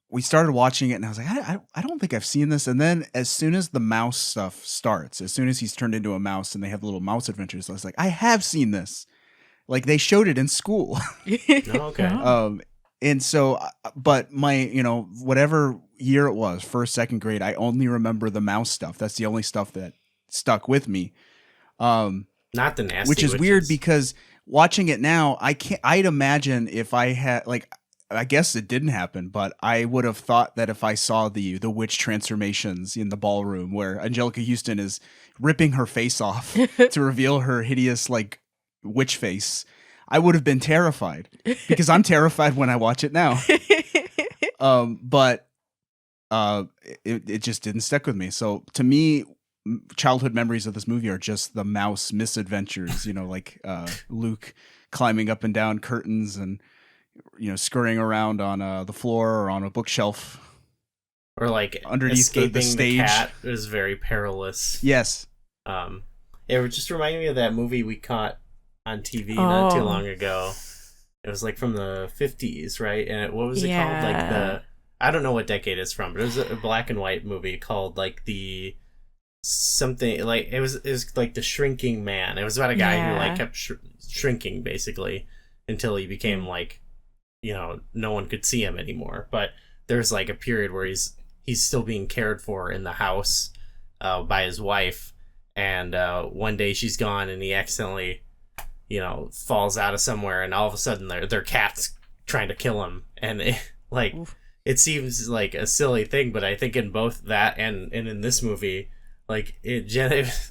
we started watching it, and I was like, I don't think I've seen this. And then as soon as the mouse stuff starts, as soon as he's turned into a mouse and they have little mouse adventures, I was like, I have seen this. Like they showed it in school. Oh, okay. And so, but my, whatever year it was, first, second grade, I only remember the mouse stuff. That's the only stuff that stuck with me. Not the nasty which is witches. Weird because watching it now, I'd imagine if I had, like, I guess it didn't happen, but I would have thought that if I saw the witch transformations in the ballroom where Angelica Houston is ripping her face off to reveal her hideous, like, witch face, I would have been terrified because I'm terrified when I watch it now. But it just didn't stick with me. So to me, childhood memories of this movie are just the mouse misadventures, like Luke climbing up and down curtains and, scurrying around on the floor or on a bookshelf. Or like underneath escaping the stage. The cat is very perilous. Yes. It just reminded me of that movie we caught on TV not too long ago. It was like from the 50s, right? And what was it called? Like I don't know what decade it's from, but it was a black and white movie called like the something like it was like The Shrinking Man. It was about a guy who like kept shrinking basically until he became like, you know, no one could see him anymore. But there's like a period where he's still being cared for in the house by his wife, and one day she's gone and he accidentally, you know, falls out of somewhere, and all of a sudden their cat's trying to kill him, and it seems like a silly thing, but I think in both that and in this movie, like it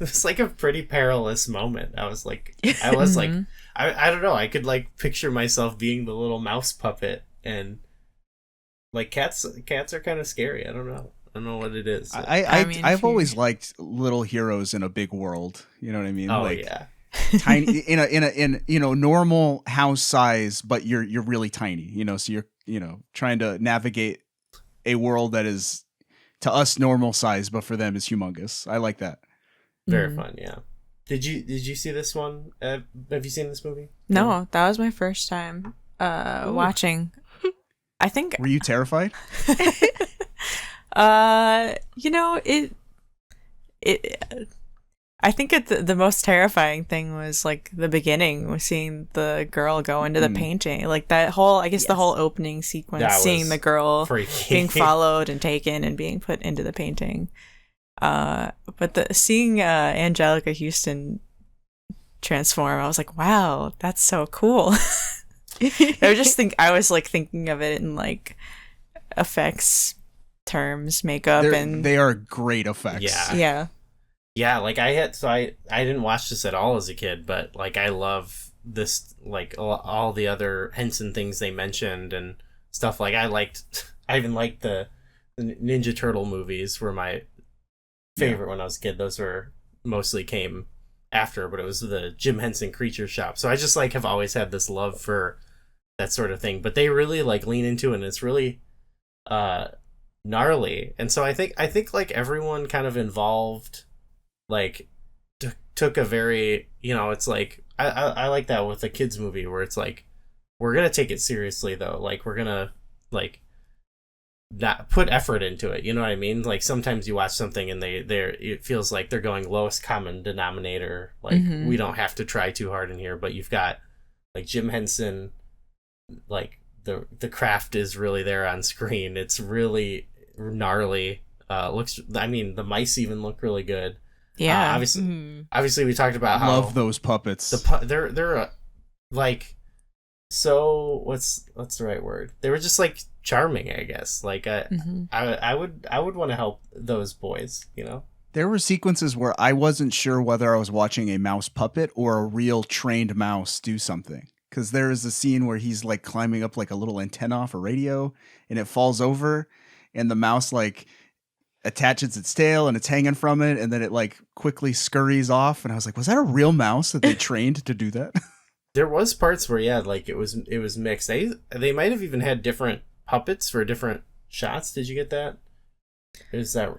was like a pretty perilous moment. I was like I don't know, I could like picture myself being the little mouse puppet, and like cats are kind of scary. I don't know what it is. I've always liked little heroes in a big world. You know what I mean? Oh, like, yeah. Tiny in you know, normal house size, but you're really tiny. You know, so you're, you know, trying to navigate a world that is to us normal size, but for them is humongous. I like that. Very fun. Yeah. Did you see this one? Have you seen this movie? No, that was my first time watching. I think. Were you terrified? You know, I think the most terrifying thing was like the beginning, was seeing the girl go into the painting. Like that whole, I guess the whole opening sequence, That seeing the girl freaky. being followed and taken and being put into the painting. But seeing Angelica Houston transform, I was like, wow, that's so cool. I was like thinking of it in like effects terms, makeup, and they are great effects. Yeah, like I didn't watch this at all as a kid, but like I love this, like all the other Henson things they mentioned and stuff. Like I even liked the Ninja Turtle movies were my favorite when I was a kid. Those were mostly came after, but it was the Jim Henson Creature Shop. So I just like have always had this love for that sort of thing, but they really like lean into it, and it's really gnarly. And so I think like everyone kind of involved like took a very, you know, it's like I like that with a kids movie where it's like we're gonna take it seriously though, like we're gonna like not put effort into it, you know what I mean? Like sometimes you watch something and it feels like they're going lowest common denominator, like we don't have to try too hard in here, but you've got like Jim Henson, like the craft is really there on screen. It's really gnarly. Looks, I mean, the mice even look really good. Yeah. Obviously we talked about how love those puppets. They're like, so what's the right word? They were just like charming, I guess. Like I would want to help those boys, you know. There were sequences where I wasn't sure whether I was watching a mouse puppet or a real trained mouse do something. Because there is a scene where he's like climbing up like a little antenna off a radio, and it falls over, and the mouse like attaches its tail and it's hanging from it, and then it like quickly scurries off. And I was like, was that a real mouse that they trained to do that? There was parts where like it was mixed. They might have even had different puppets for different shots. Did you get that? Is that,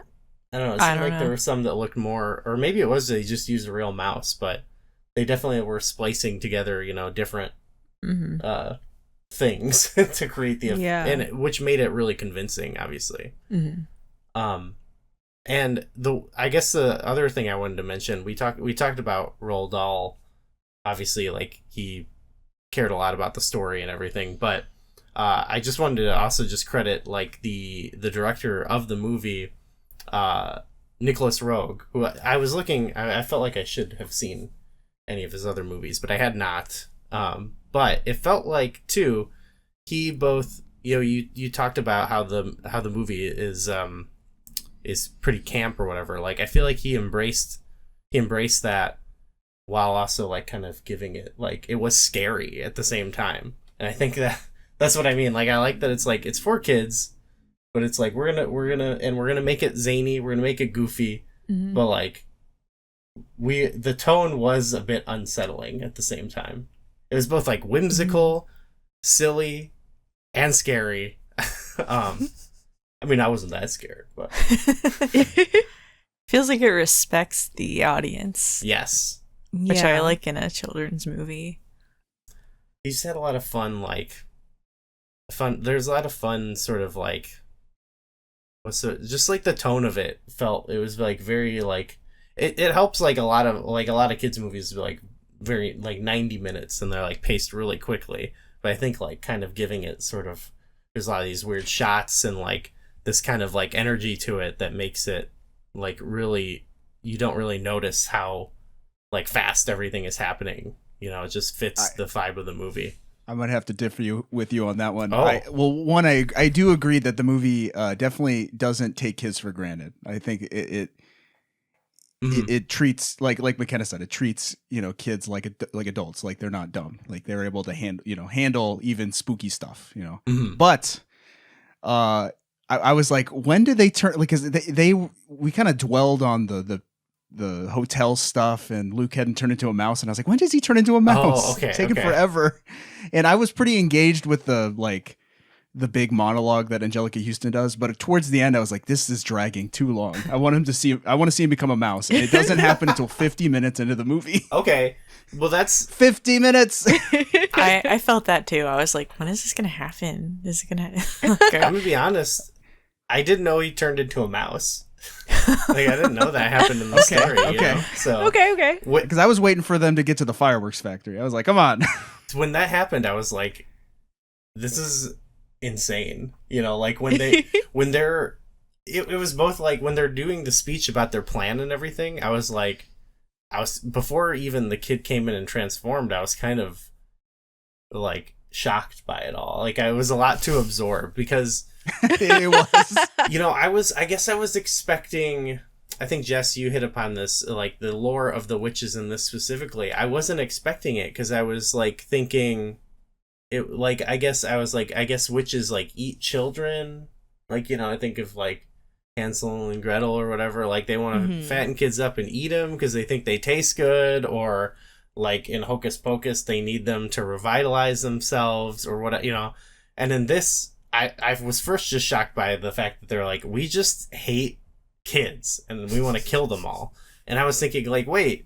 I don't know. It seemed like there were some that looked more, or maybe it was they just used a real mouse, but they definitely were splicing together, you know, different things to create the and which made it really convincing, obviously. And I guess the other thing I wanted to mention, we talked about Roald Dahl. Obviously, like he cared a lot about the story and everything, but I just wanted to also just credit like the director of the movie, Nicholas Roeg, who I was looking. I felt like I should have seen any of his other movies, but I had not. But it felt like too, he both, you know, you talked about how the movie is pretty camp or whatever. Like I feel like he embraced that while also like kind of giving it, like it was scary at the same time. And I think that's what I mean. Like I like that it's like it's for kids, but it's like we're gonna make it zany, we're gonna make it goofy, but like the tone was a bit unsettling at the same time. It was both like whimsical, silly, and scary. I mean, I wasn't that scared, but feels like it respects the audience. Yes, which I like in a children's movie. He just had a lot of fun. There's a lot of fun, sort of like just like the tone of it felt. It was like very like it helps like a lot of kids movies like very like 90 minutes and they're like paced really quickly. But I think like kind of giving it sort of, there's a lot of these weird shots and like this kind of like energy to it that makes it like really, you don't really notice how like fast everything is happening. It just fits the vibe of the movie. I'm gonna have to differ with you on that one. Oh. I do agree that the movie definitely doesn't take kids for granted. I think it treats like McKenna said, it treats kids like adults, like they're not dumb, like they're able to handle even spooky stuff. But I was like, when did they turn? Because we kind of dwelled on the hotel stuff, and Luke hadn't turned into a mouse, and I was like, when does he turn into a mouse? Oh, okay, it's taken forever. And I was pretty engaged with the big monologue that Angelica Houston does, but towards the end I was like, this is dragging too long. I want to see him become a mouse, and it doesn't happen until 50 minutes into the movie. Okay, well that's 50 minutes. I felt that too. I was like, when is this gonna happen? Is it gonna I'm gonna be honest, I didn't know he turned into a mouse. Like I didn't know that happened in the story. Okay. So Okay. Because I was waiting for them to get to the fireworks factory. I was like, come on. When that happened, I was like, this is insane. Like when they're it was both like when they're doing the speech about their plan and everything, I was before even the kid came in and transformed, I was kind of like shocked by it all. Like I was a lot to absorb because It was. I guess I was expecting, I think Jess, you hit upon this, like the lore of the witches in this specifically. I wasn't expecting it because I was like thinking it, like, I guess witches like eat children. Like, I think of like Hansel and Gretel or whatever. Like they want to fatten kids up and eat them because they think they taste good, or like in Hocus Pocus, they need them to revitalize themselves or what, And in this, I was first just shocked by the fact that they're like, we just hate kids and we want to kill them all. And I was thinking like, wait,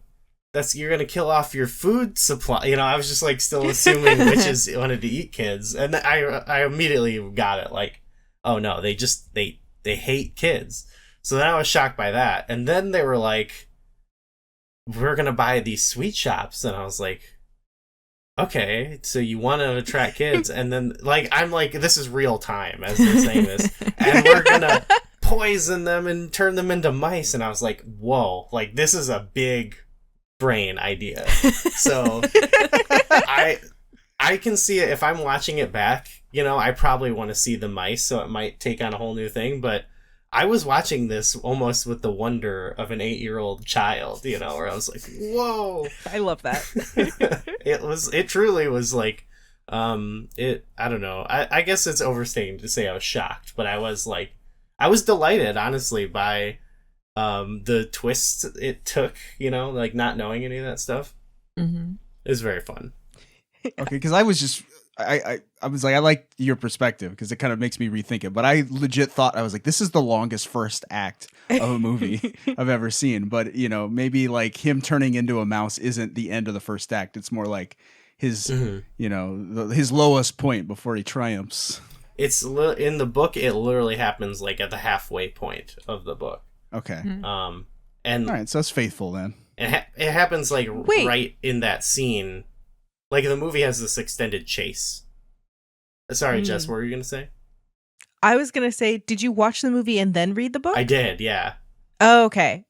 you're going to kill off your food supply. I was just like still assuming witches wanted to eat kids. And I immediately got it. Like, oh no, they hate kids. So then I was shocked by that. And then they were like, we're going to buy these sweet shops. And I was like, okay, so you want to attract kids, and then like I'm like, this is real time as they're saying this, and we're gonna poison them and turn them into mice, and I was like, whoa, like this is a big brain idea. So I can see it if I'm watching it back. I probably want to see the mice, so it might take on a whole new thing, but I was watching this almost with the wonder of an 8-year-old child, where I was like, whoa. I love that. It truly was like, I don't know. I guess it's overstating to say I was shocked, but I was delighted, honestly, by the twist it took, like not knowing any of that stuff. Mm-hmm. It was very fun. Okay, because I was just, I was like, I like your perspective because it kind of makes me rethink it. But I legit thought, I was like, this is the longest first act of a movie I've ever seen. But, maybe like him turning into a mouse isn't the end of the first act. It's more like his, his lowest point before he triumphs. It's in the book, it literally happens like at the halfway point of the book. Okay. And all right, so that's faithful then. It happens like right in that scene. Like the movie has this extended chase. Sorry, Jess, what were you gonna say? I was gonna say, did you watch the movie and then read the book? I did, yeah. Oh, okay,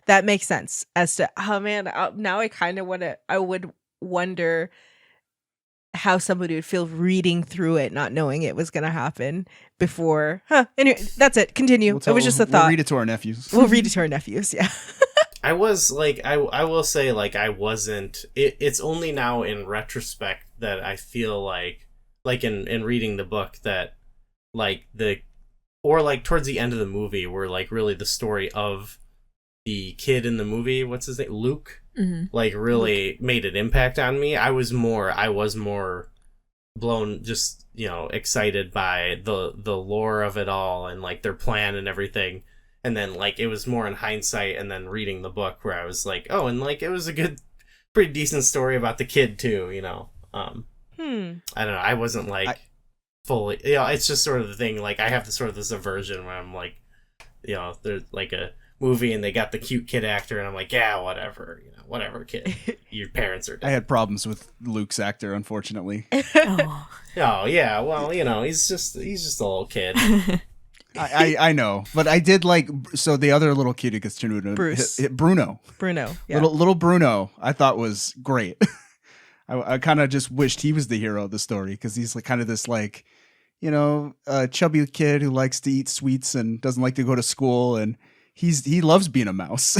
that makes sense. As to, oh man, now I kind of I would wonder how somebody would feel reading through it, not knowing it was gonna happen before. Anyway, that's it. Continue. It was just a thought. We'll read it to our nephews. We'll read it to our nephews. Yeah. I was like, I will say, like, I wasn't. It's only now in retrospect that I feel like in reading the book that, like, towards the end of the movie, where like really the story of the kid in the movie, what's his name, Luke, like really made an impact on me. I was more blown, just excited by the lore of it all and like their plan and everything. And then, like, it was more in hindsight and then reading the book where I was like, oh, and, like, it was a pretty decent story about the kid, too, I don't know. I wasn't, like, fully... it's just sort of the thing, like, I have this sort of this aversion where I'm, like, there's, like, movie and they got the cute kid actor, and I'm like, yeah, whatever, whatever, kid. Your parents are dead. I had problems with Luke's actor, unfortunately. Oh. Oh yeah, well, he's just a little kid. I know, but I did like the other little kid who gets turned into Bruce. Bruno. Bruno. Yeah. Little Bruno, I thought was great. I kind of just wished he was the hero of the story because he's like kind of this like, chubby kid who likes to eat sweets and doesn't like to go to school, and he loves being a mouse.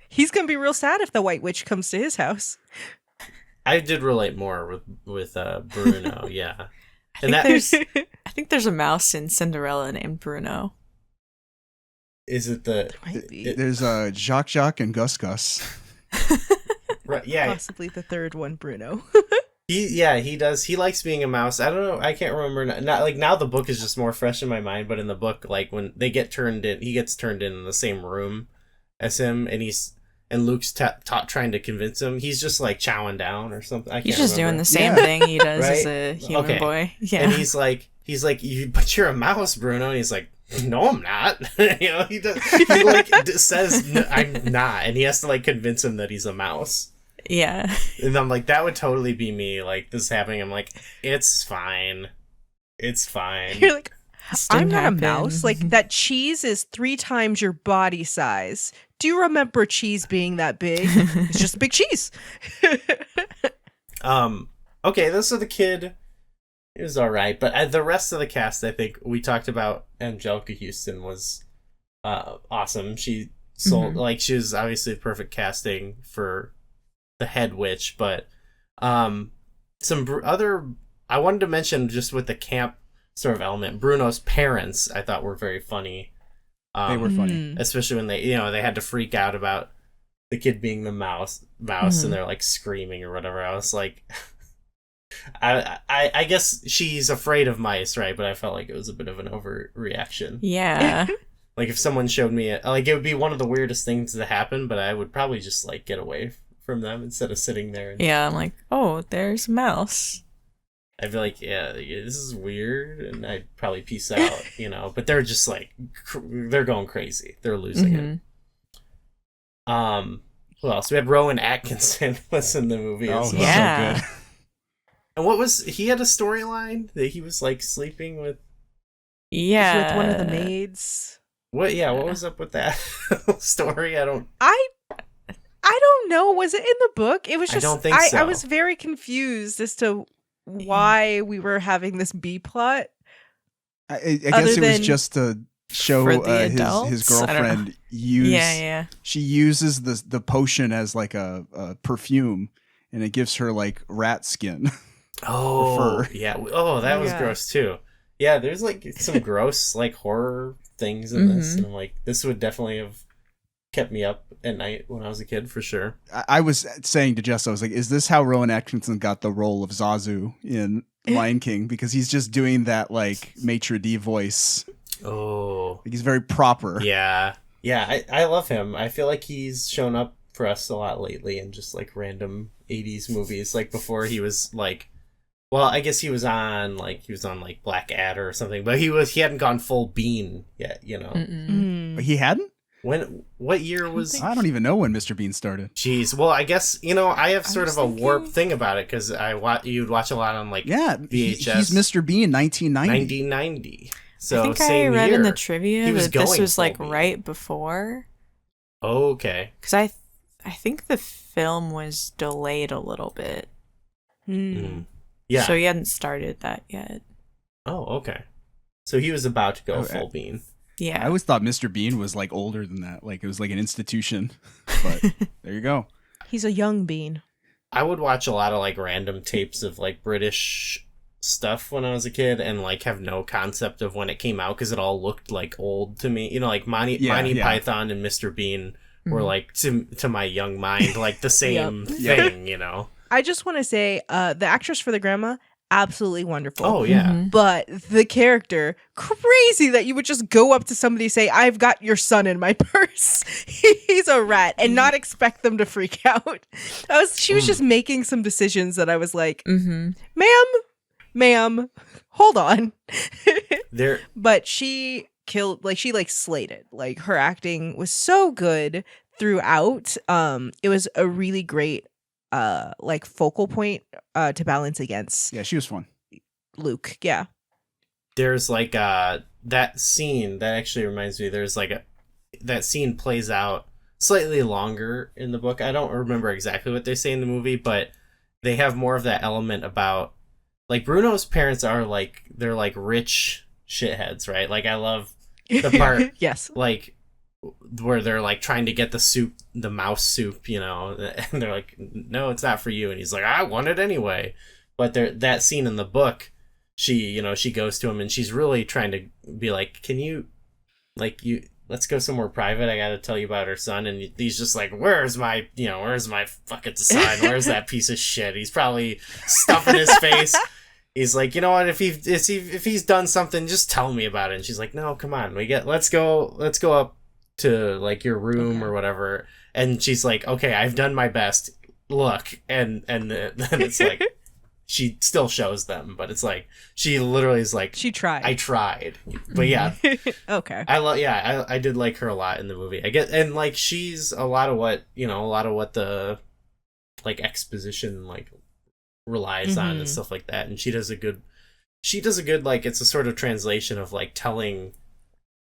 He's gonna be real sad if the White Witch comes to his house. I did relate more with Bruno, yeah. I think there's a mouse in Cinderella named Bruno. Is it There's Jacques and Gus. Right, yeah. Possibly the third one, Bruno. He does. He likes being a mouse. I don't know. I can't remember. Not like now. The book is just more fresh in my mind. But in the book, like when they get turned in, he gets turned in the same room as him, and Luke's trying to convince him. He's just like chowing down or something. I can't He's just remember. doing the same thing he does Right? as a human boy. Yeah, and he's like, but you're a mouse, Bruno. And he's like, no, I'm not. He does. He like says, no, I'm not, and he has to like convince him that he's a mouse. Yeah. And I'm like, that would totally be me. Like this happening. I'm like, it's fine. It's fine. You're like, I'm not happen. a mouse. Like that cheese is 3 times your body size. Do you remember cheese being that big? It's just a big cheese. Okay, so the kid is all right, but the rest of the cast, I think we talked about. Angelica Houston was awesome. She sold like she was obviously perfect casting for the head witch, but some other I wanted to mention just with the camp sort of element. Bruno's parents I thought were very funny. They were funny, especially when they they had to freak out about the kid being the mouse, and they're like screaming or whatever. I was like, I guess she's afraid of mice, right? But I felt like it was a bit of an overreaction. Yeah. Like if someone showed me it, like it would be one of the weirdest things to happen, but I would probably just like get away from them instead of sitting there. Yeah, I'm like, oh, there's a mouse. I'd be like, yeah, this is weird, and I'd probably peace out, But they're just like, they're going crazy. They're losing it. Who else? We had Rowan Atkinson was in the movie. Oh, yeah. so good. And he had a storyline that he was like sleeping with. Yeah. With one of the maids. What was up with that story? I don't know. Was it in the book? It was just, I don't think so. I was very confused as to why we were having this B plot. I guess it was just to show his girlfriend she uses the potion as like a perfume, and it gives her like rat skin. Oh, yeah. Oh, that was gross too. Yeah, there's like some gross like horror things in this, and I'm like, this would definitely have kept me up at night when I was a kid for sure. I was saying to Jess, I was like, is this how Rowan Atkinson got the role of Zazu in Lion King? Because he's just doing that like maitre d' voice. Oh, like, he's very proper. Yeah, I love him. I feel like he's shown up for us a lot lately in just like random 80s movies. Like before he was like, well, I guess he was on like Black Adder or something, but he hadn't gone full Bean yet, He hadn't? What year was? I don't even know when Mr. Bean started. Jeez, well, I guess I have sort of a warped thing about it because you'd watch a lot on like VHS. He's Mr. Bean 1990. 1990. So I think same I read year. in the trivia that this was like Bean. right before. Oh, okay. Because I think the film was delayed a little bit. Yeah. So he hadn't started that yet. Oh, okay. So he was about to go full Bean. Yeah. I always thought Mr. Bean was like older than that. Like it was like an institution. But there you go. He's a young Bean. I would watch a lot of like random tapes of like British stuff when I was a kid and like have no concept of when it came out because it all looked like old to me. Like Monty Python and Mr. Bean were like to my young mind like the same thing, I just want to say the actress for the grandma, absolutely wonderful. Oh, yeah. But the character, crazy that you would just go up to somebody and say, I've got your son in my purse. He's a rat, and not expect them to freak out. She was just making some decisions that I was like, ma'am, hold on. But she killed, like she like slayed it. Like her acting was so good throughout. It was a really great like focal point to balance against Yeah, she was fun. Luke. Yeah. There's like that scene that actually reminds me, there's like that scene plays out slightly longer in the book. I don't remember exactly what they say in the movie, but they have more of that element about, like, Bruno's parents are like, they're like rich shitheads, right? Like, I love the part Yes. like where they're like trying to get the soup, the mouse soup, you know, and they're like, no, it's not for you, and he's like, I want it anyway. But that scene in the book, she goes to him and she's really trying to be like, can you, like, you, let's go somewhere private, I gotta tell you about her son. And he's just like, where's my fucking son? Where's that piece of shit? He's probably stuffing his face. He's like, you know what, if he's done something, just tell me about it. And she's like, no, come on, let's go up to like your room or whatever. And she's like, okay, I've done my best, look. And then it's like, she still shows them, but it's like, she literally is like, She tried. I tried. But yeah. Okay. I did like her a lot in the movie. I get, and like, she's a lot of what the like exposition like relies on and stuff like that. And she does a good like, it's a sort of translation of like telling,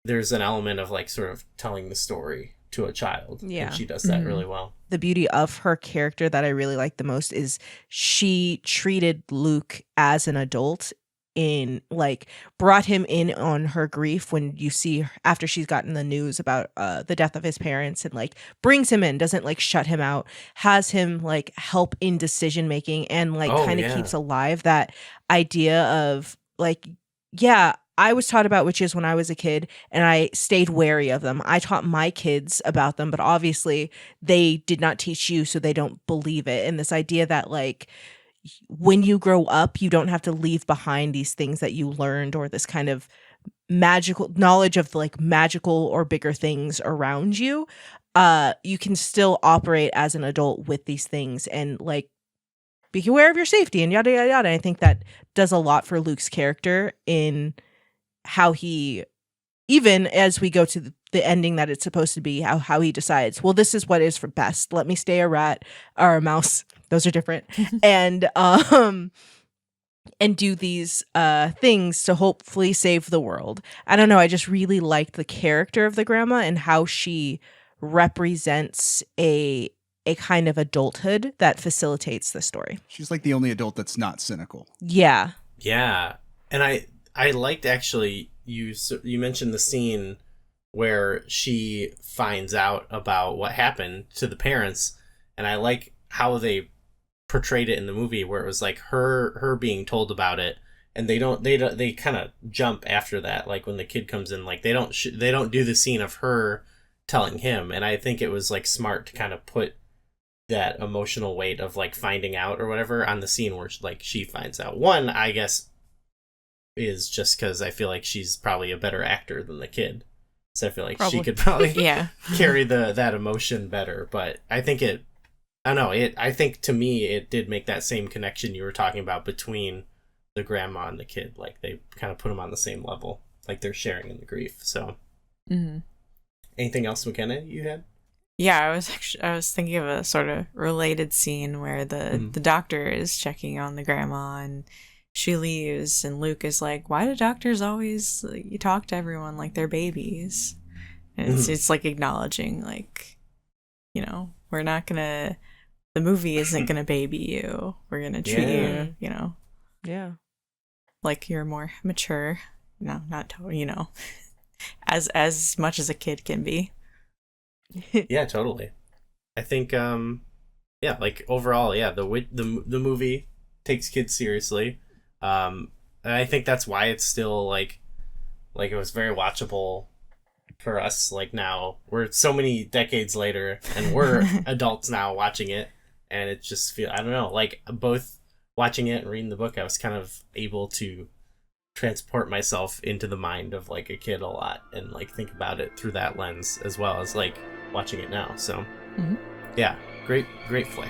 there's an element of like sort of telling the story to a child. Yeah. And she does that really well. The beauty of her character that I really like the most is she treated Luke as an adult, in like brought him in on her grief when you see after she's gotten the news about the death of his parents, and like brings him in, doesn't like shut him out, has him like help in decision making, and like kind of keeps alive that idea of like, yeah, I was taught about witches when I was a kid and I stayed wary of them. I taught my kids about them, but obviously they did not teach you, so they don't believe it. And this idea that like when you grow up, you don't have to leave behind these things that you learned, or this kind of magical knowledge of like magical or bigger things around you. You can still operate as an adult with these things and like be aware of your safety and yada, yada, yada. I think that does a lot for Luke's character in how he, even as we go to the ending that it's supposed to be, how he decides, well, this is what is for best. Let me stay a rat or a mouse. Those are different. And do these things to hopefully save the world. I don't know. I just really liked the character of the grandma and how she represents a kind of adulthood that facilitates the story. She's like the only adult that's not cynical. Yeah. Yeah. And I liked, actually, you mentioned the scene where she finds out about what happened to the parents, and I like how they portrayed it in the movie, where it was like her being told about it, and they kind of jump after that, like when the kid comes in, like they don't do the scene of her telling him. And I think it was like smart to kind of put that emotional weight of like finding out or whatever on the scene where like she finds out. One, I guess, is just because I feel like she's probably a better actor than the kid, so I feel like she could probably carry that emotion better. But I think I think to me it did make that same connection you were talking about between the grandma and the kid. Like they kind of put them on the same level, like they're sharing in the grief. So anything else, McKenna, you had? Yeah, I was thinking of a sort of related scene where the doctor is checking on the grandma and she leaves, and Luke is like, why do doctors always you talk to everyone like they're babies? And it's like acknowledging, like, you know, we're not gonna, the movie isn't gonna baby you, we're gonna treat you, you know, like you're more mature. No, not totally, you know, as much as a kid can be. Yeah, totally. I think like overall, the movie takes kids seriously. And I think that's why it's still like it was very watchable for us. Like now we're so many decades later and we're adults now watching it, and it just I don't know, like both watching it and reading the book, I was kind of able to transport myself into the mind of like a kid a lot and like think about it through that lens as well as like watching it now. So yeah, great flick.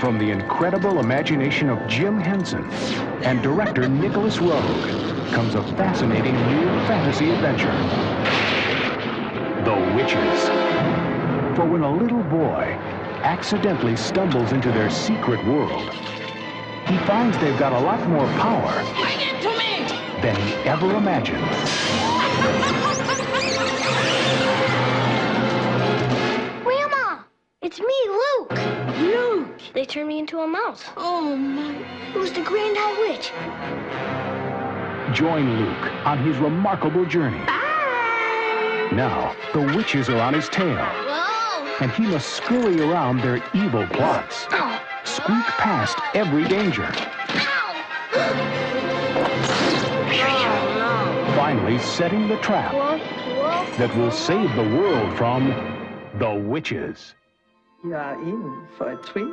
From the incredible imagination of Jim Henson and director Nicholas Roeg comes a fascinating new fantasy adventure. The Witches. For when a little boy accidentally stumbles into their secret world, he finds they've got a lot more power Bring it to me! than he ever imagined. Grandma, it's me, Luke. Luke. They turned me into a mouse. Oh, my. It was the Grand High Witch. Join Luke on his remarkable journey. Now, the witches are on his tail, Whoa. and he must scurry around their evil plots, Ow. squeak past every danger, finally setting the trap Whoa. that will save the world from the witches. You are in for a treat.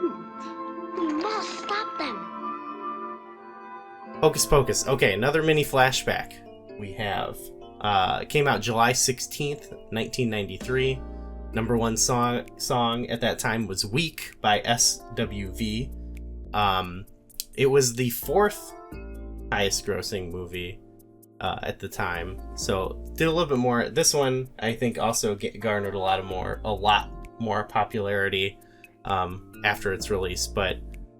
We must stop them. Hocus Pocus. Okay, another mini flashback we have. It came out July 16th, 1993. Number one song at that time was Weak by SWV. It was the fourth highest grossing movie at the time, so did a little bit more. This one, I think, also garnered a lot more popularity after its release, but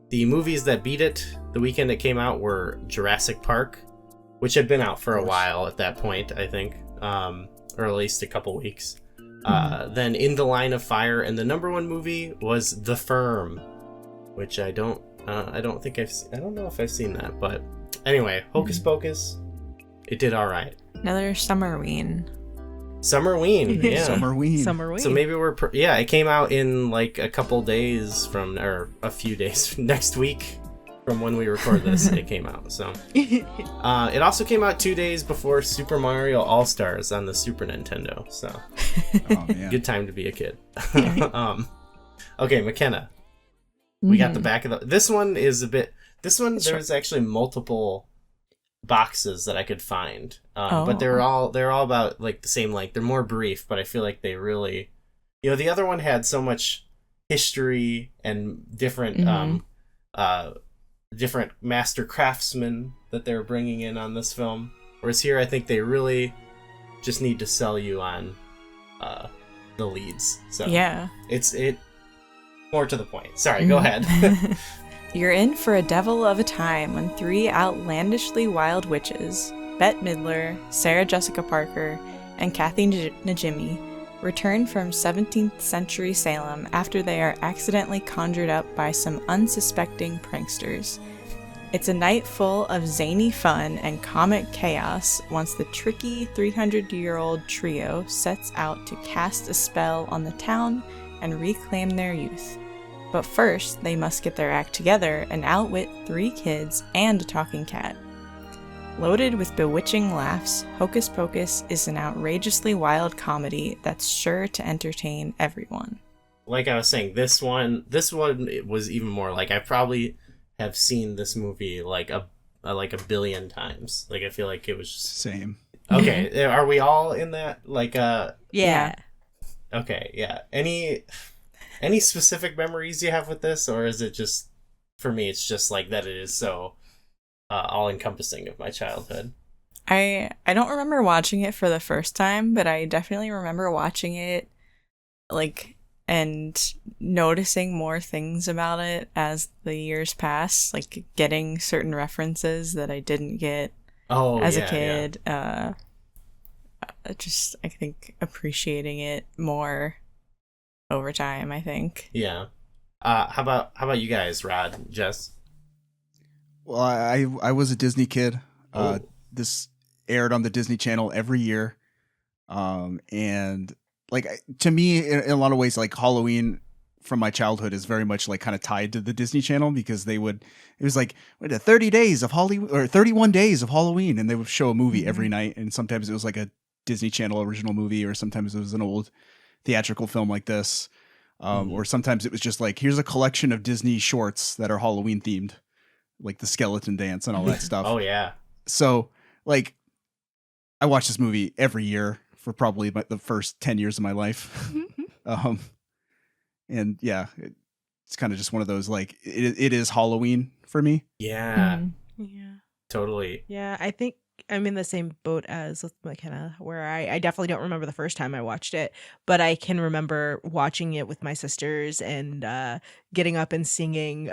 the movies that beat it the weekend it came out were Jurassic Park, which had been out for a while at that point, I think, or at least a couple weeks. Then In the Line of Fire, and the number one movie was The Firm, which I don't know if I've seen that, but anyway, Hocus Pocus, it did all right. Another Summerween. Summerween, yeah. Summerween. So maybe it came out in like a couple days or a few days next week from when we record this. It came out. So it also came out 2 days before Super Mario All-Stars on the Super Nintendo. So Oh, man. good time to be a kid. Okay, McKenna, we got the back of this one is a bit. This one there's actually multiple boxes that I could find, but they're all about like the same length. They're more brief, but I feel like they really, the other one had so much history and different different master craftsmen that they're bringing in on this film, whereas here I think they really just need to sell you on the leads. So Yeah. it's more to the point. Sorry, go ahead. You're in for a devil of a time when three outlandishly wild witches, Bette Midler, Sarah Jessica Parker, and Kathy Najimy, return from 17th century Salem after they are accidentally conjured up by some unsuspecting pranksters. It's a night full of zany fun and comic chaos once the tricky 300-year-old trio sets out to cast a spell on the town and reclaim their youth. But first, they must get their act together and outwit 3 kids and a talking cat. Loaded with bewitching laughs, Hocus Pocus is an outrageously wild comedy that's sure to entertain everyone. Like I was saying, this one it was even more like I probably have seen this movie like a billion times. Like I feel like it was just... Same. Okay, are we all in that? Like Yeah. Okay, yeah. Any specific memories you have with this, or is it just, for me, it's just like that it is so all-encompassing of my childhood? I don't remember watching it for the first time, but I definitely remember watching it, like, and noticing more things about it as the years pass, like getting certain references that I didn't get as a kid. Yeah. Just, I think, appreciating it more over time, I think. Yeah. How about you guys, Rod, Jess? Well, I was a Disney kid. This aired on the Disney Channel every year. And like to me, in a lot of ways, like Halloween from my childhood is very much like kind of tied to the Disney Channel, because it was like 30 days of Halloween or 31 days of Halloween, and they would show a movie every night. And sometimes it was like a Disney Channel original movie, or sometimes it was an old theatrical film like this. Or sometimes it was just like, here's a collection of Disney shorts that are Halloween themed, like the skeleton dance and all that stuff. Oh yeah. So like I watched this movie every year for probably the first 10 years of my life. And yeah, it's kind of just one of those, like, it is Halloween for me. Yeah, Yeah. totally. Yeah, I think I'm in the same boat as with McKenna, where I definitely don't remember the first time I watched it, but I can remember watching it with my sisters and getting up and singing.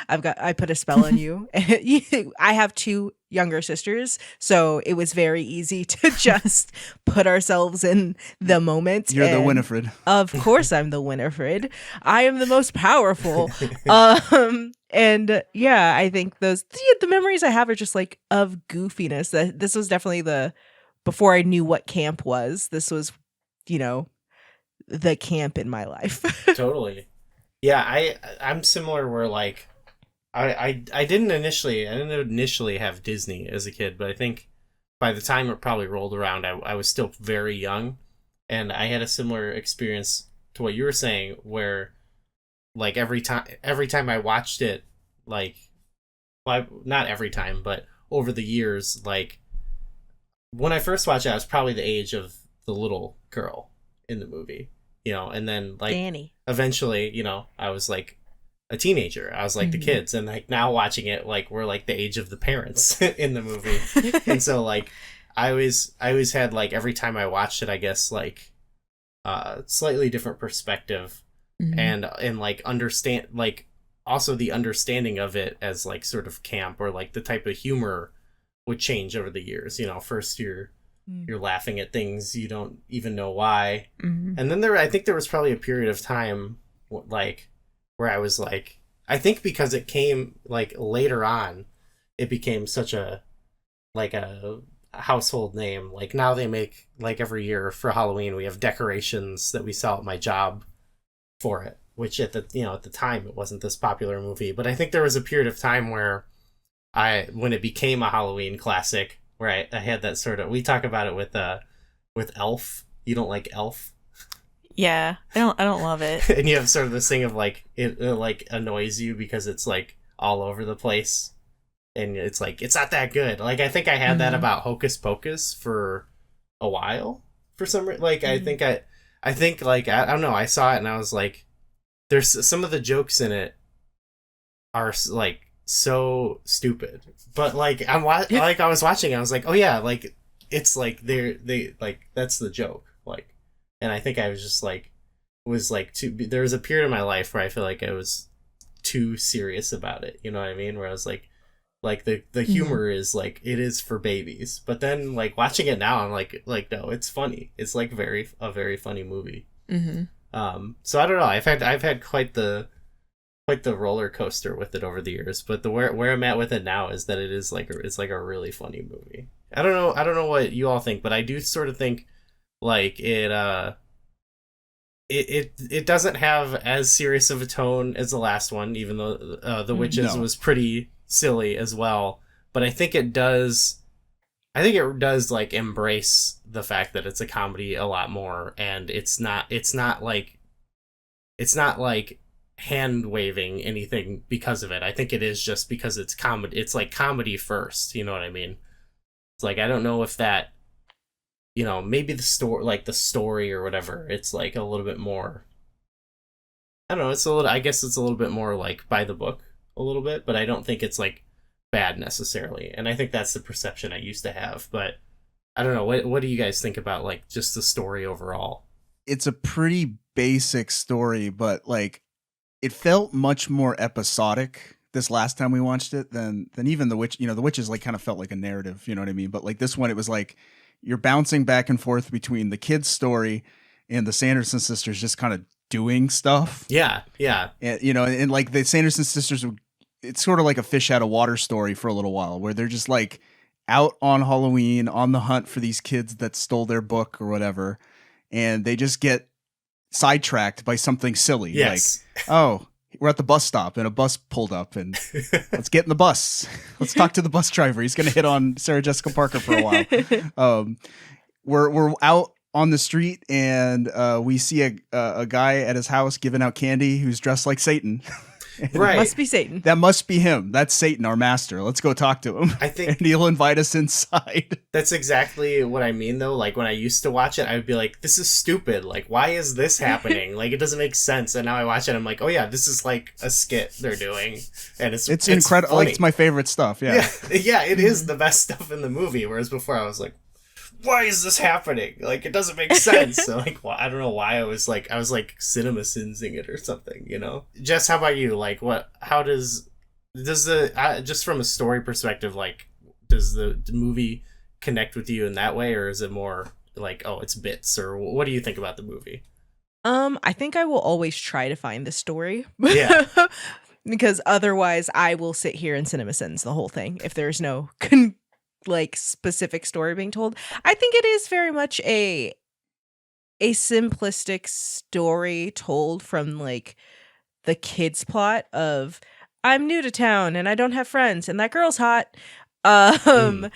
I put a spell on you. I have two younger sisters, so it was very easy to just put ourselves in the moment. You're the and Winifred. Of course, I'm the Winifred. I am the most powerful. And yeah, I think the memories I have are just like of goofiness. That this was definitely before I knew what camp was. This was, the camp in my life. Totally. Yeah, I'm similar where like I didn't initially have Disney as a kid, but I think by the time it probably rolled around, I was still very young, and I had a similar experience to what you were saying, where like every time I watched it, like, well, not every time, but over the years, like when I first watched it, I was probably the age of the little girl in the movie, and then like Danny. Eventually, I was like a teenager. I was like the kids, and like now watching it, like we're like the age of the parents in the movie. And so like I always had, like, every time I watched it, I guess, like slightly different perspective, and like understand, like, also the understanding of it as like sort of camp, or like the type of humor would change over the years. First you're laughing at things you don't even know why, and then I think there was probably a period of time like where I was like, I think because it came like later on, it became such a household name. Like now they make, like, every year for Halloween we have decorations that we sell at my job for it, which at the time it wasn't this popular movie. But I think there was a period of time where when it became a Halloween classic, where I had that sort of, we talk about it with Elf. You don't like Elf? Yeah, I don't love it. And you have sort of this thing of like it like annoys you because it's like all over the place, and it's like it's not that good. Like I think I had that about Hocus Pocus for a while for some reason. Like I think like I don't know. I saw it and I was like, there's some of the jokes in it are like so stupid, but like I was watching, I was like, oh yeah, like it's like they like that's the joke, like. And I think I was just like, there was a period in my life where I feel like I was too serious about it. You know what I mean? Where I was like the humor is like, it is for babies. But then like watching it now, I'm like, no, it's funny. It's like a very funny movie. So I don't know. I've had quite the roller coaster with it over the years. But where I'm at with it now is that it's like a really funny movie. I don't know what you all think, but I do sort of think, like it doesn't have as serious of a tone as the last one, even though the Witches was pretty silly as well. But I think it does like embrace the fact that it's a comedy a lot more, and it's not like hand waving anything because of it. I think it is just because it's comedy. It's like comedy first. You know what I mean? It's like, I don't know if that, maybe the story or whatever, it's like a little bit more, I don't know, I guess it's a little bit more like by the book a little bit, but I don't think it's like bad necessarily. And I think that's the perception I used to have, but I don't know. What do you guys think about like just the story overall? It's a pretty basic story, but like it felt much more episodic this last time we watched it than even the Witches like kind of felt like a narrative, you know what I mean? But like this one, it was like, you're bouncing back and forth between the kid's story and the Sanderson sisters just kind of doing stuff. Yeah. And, and like the Sanderson sisters, it's sort of like a fish out of water story for a little while, where they're just like out on Halloween on the hunt for these kids that stole their book or whatever. And they just get sidetracked by something silly. Yes. Like, oh, we're at the bus stop and a bus pulled up, and let's get in the bus. Let's talk to the bus driver. He's going to hit on Sarah Jessica Parker for a while. We're out on the street and we see a guy at his house giving out candy who's dressed like Satan. Right. Must be Satan. That must be him. That's Satan, our master. Let's go talk to him. I think and he'll invite us inside. that's exactly what I mean, though. Like, when I used to watch it, I would be like, this is stupid. Like, why is this happening? Like, it doesn't make sense. And now I watch it, I'm like, oh yeah, this is like a skit they're doing. And it's incredible. Like, it's my favorite stuff. Yeah. Yeah, it is the best stuff in the movie. Whereas before I was like, why is this happening? Like, it doesn't make sense. So, like, well, I don't know why I was like cinema sensing it or something, you know? Jess, how about you? Like, how does the, just from a story perspective, like, does the movie connect with you in that way? Or is it more like, oh, it's bits? Or what do you think about the movie? I think I will always try to find the story. Yeah. Because otherwise I will sit here and cinema sins the whole thing if there's no like specific story being told. I think it is very much a simplistic story told from like the kids plot of I'm new to town and I don't have friends and that girl's hot. And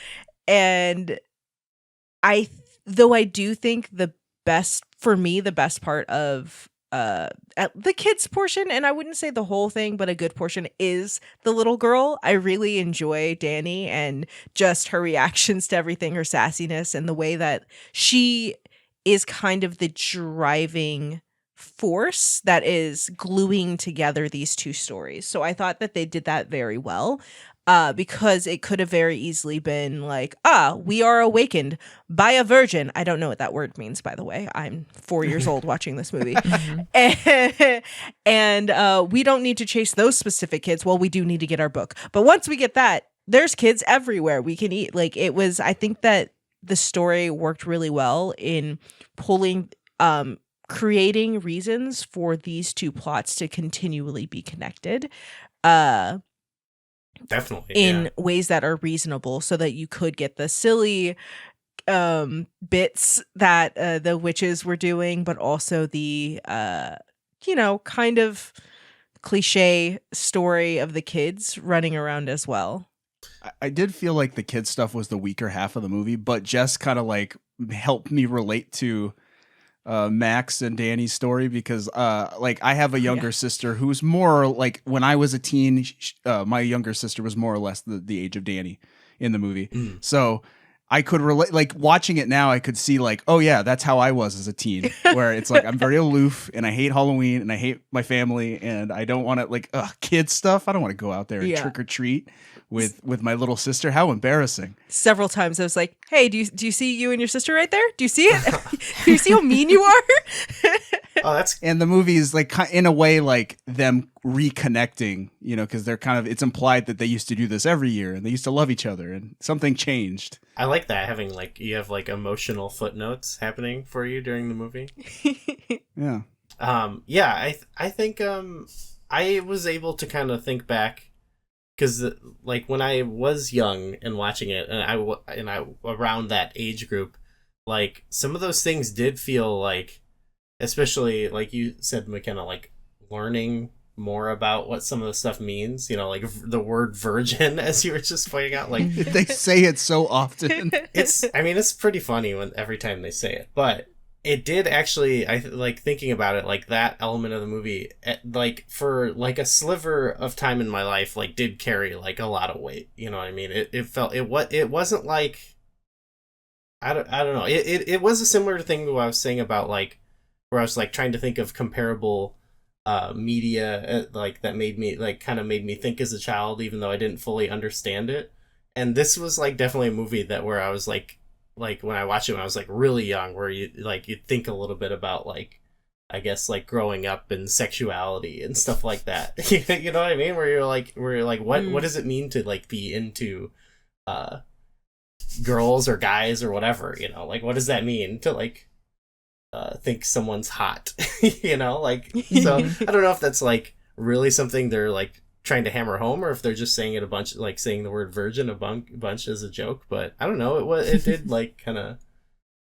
though I do think the best part of at the kids portion, and I wouldn't say the whole thing, but a good portion is the little girl. I really enjoy Dani and just her reactions to everything, her sassiness, and the way that she is kind of the driving force that is gluing together these two stories. So I thought that they did that very well. Because it could have very easily been like, we are awakened by a virgin. I don't know what that word means, by the way. I'm 4 years old watching this movie. And we don't need to chase those specific kids. Well, we do need to get our book. But once we get that, there's kids everywhere we can eat. Like, it was, I think that the story worked really well in pulling, creating reasons for these two plots to continually be connected. Definitely. In ways that are reasonable so that you could get the silly bits that the witches were doing, but also the, kind of cliche story of the kids running around as well. I did feel like the kids stuff was the weaker half of the movie, but Jess kind of like helped me relate to Max and Dani's story because like I have a younger sister who's more like when I was a teen, my younger sister was more or less the age of Dani in the movie. So I could relate, like watching it now, I could see like, oh yeah, that's how I was as a teen, where it's like, I'm very aloof and I hate Halloween and I hate my family and I don't want to like, kids stuff. I don't want to go out there and trick or treat with my little sister. How embarrassing. Several times I was like, hey, do you see you and your sister right there? Do you see it? Do you see how mean you are? And the movie is like in a way like them reconnecting, because they're kind of, it's implied that they used to do this every year and they used to love each other and something changed. I like that, having like, you have like emotional footnotes happening for you during the movie. Yeah. I think I was able to kind of think back because like when I was young and watching it and I around that age group, like some of those things did feel like, especially like you said, McKenna, like learning more about what some of the stuff means, like the word virgin, as you were just pointing out, like they say it so often. It's pretty funny every time they say it, but it did actually, I like thinking about it, like that element of the movie, like for like a sliver of time in my life, like did carry like a lot of weight. You know what I mean? It wasn't like, I don't know. It was a similar thing to what I was saying about like, where I was like trying to think of comparable media like that made me like kind of made me think as a child, even though I didn't fully understand it. And this was like definitely a movie that where I was like when I watched it when I was like really young, where you think a little bit about like, I guess like growing up and sexuality and stuff like that. You know what I mean? Where you're like what does it mean to like be into girls or guys or whatever, like what does that mean to like think someone's hot? Like, so I don't know if that's like really something they're like trying to hammer home, or if they're just saying it a bunch, like saying the word virgin a bunch as a joke. But I don't know, it did like kind of,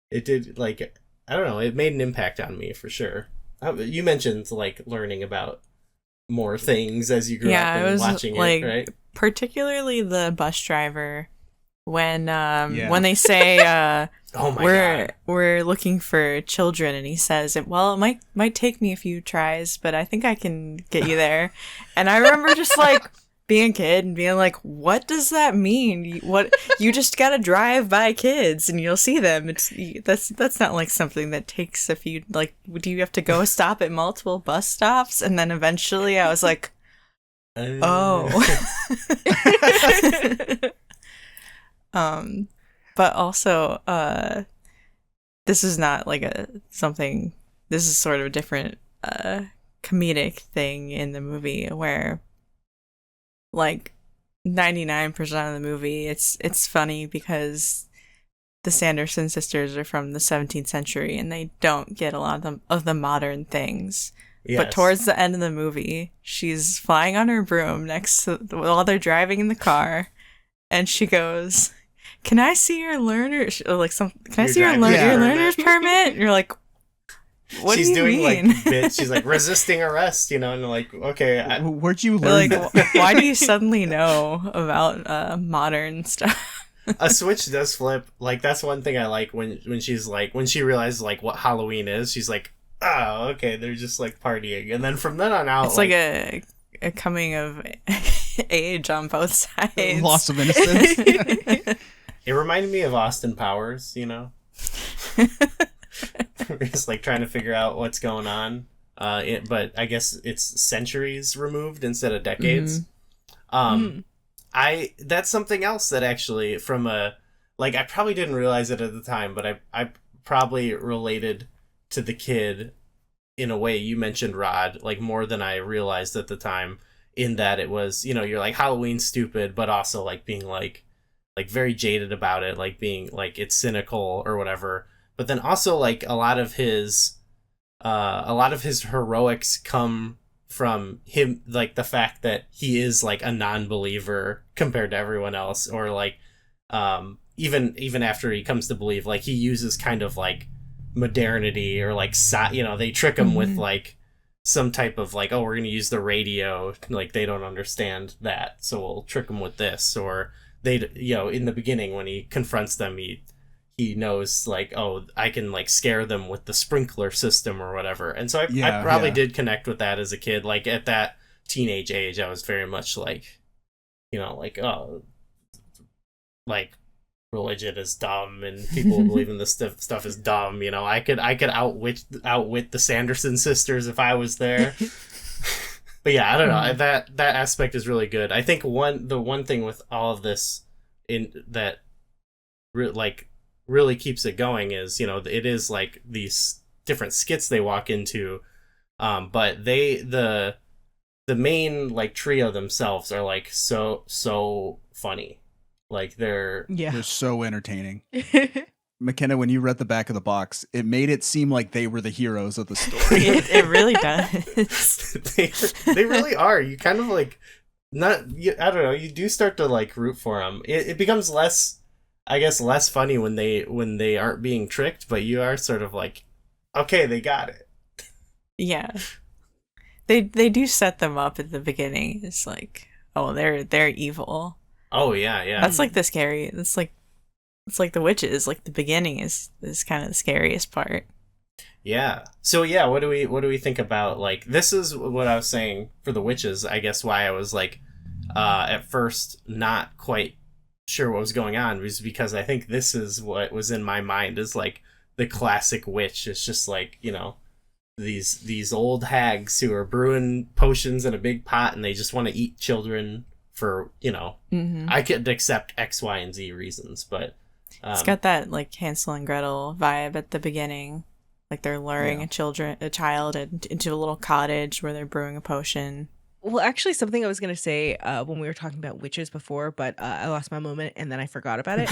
it did like, I don't know, it made an impact on me for sure. You mentioned like learning about more things as you grew up and watching like, it, right? Particularly the bus driver when they say Oh my God. we're looking for children, and he says, well, it might take me a few tries, but I think I can get you there. And I remember just like being a kid and being like, what does that mean? What, you just gotta drive by kids and you'll see them. That's not like something that takes a few, like, do you have to go stop at multiple bus stops? And then eventually I was like, oh. But also, this is not like this is sort of a different comedic thing in the movie where, like, 99% of the movie, it's funny because the Sanderson sisters are from the 17th century and they don't get a lot of the modern things. Yes. But towards the end of the movie, she's flying on her broom while they're driving in the car, and she goes, "Can I see your learner's permit?" And you're like, what she's do you doing mean? Like bits. She's like resisting arrest, and like, okay, where'd you learn that? Why do you suddenly know about modern stuff? A switch does flip. Like, that's one thing I like when she's like, when she realizes like what Halloween is, she's like, oh, okay, they're just like partying, and then from then on out, it's like a coming of age on both sides, loss of innocence. It reminded me of Austin Powers, We're just like trying to figure out what's going on, but I guess it's centuries removed instead of decades. That's something else that actually, from I probably didn't realize it at the time, but I probably related to the kid in a way. You mentioned Rod, like, more than I realized at the time, in that it was, you're like, Halloween's stupid, but also like being like very jaded about it, like being like it's cynical or whatever. But then also, like, a lot of his heroics come from him, like the fact that he is like a non-believer compared to everyone else, or like even after he comes to believe, like, he uses kind of like modernity, or like they trick him with like some type of like, oh, we're gonna use the radio, like they don't understand that, so we'll trick them with this. Or they, in the beginning when he confronts them, he knows like, oh, I can like scare them with the sprinkler system or whatever. And so I probably did connect with that as a kid. Like, at that teenage age, I was very much like, like, oh, like, religion is dumb and people who believe in this stuff is dumb. I could outwit the Sanderson sisters if I was there. But yeah, I don't know. That aspect is really good. I think the one thing with all of this in that really keeps it going is, it is like these different skits they walk into, but the main like trio themselves are like so funny. Like, they're so entertaining. McKenna, when you read the back of the box, it made it seem like they were the heroes of the story. It really does. They really are. You kind of like, I don't know, you do start to like root for them. It becomes less funny when they aren't being tricked, but you are sort of like, okay, they got it. Yeah. They do set them up at the beginning. It's like, oh, they're evil. Oh yeah. That's like the scary. It's like the witches. Like, the beginning is kind of the scariest part. Yeah. So yeah, what do we think about, like, this is what I was saying for the witches. I guess why I was like, at first not quite sure what was going on, was because I think this is what was in my mind, is like the classic witch. It's just like, these old hags who are brewing potions in a big pot, and they just want to eat children for, I could accept X, Y, and Z reasons, but it's got that like Hansel and Gretel vibe at the beginning. Like, they're luring a child into a little cottage where they're brewing a potion. Well, actually, something I was going to say when we were talking about witches before, but I lost my moment and then I forgot about it,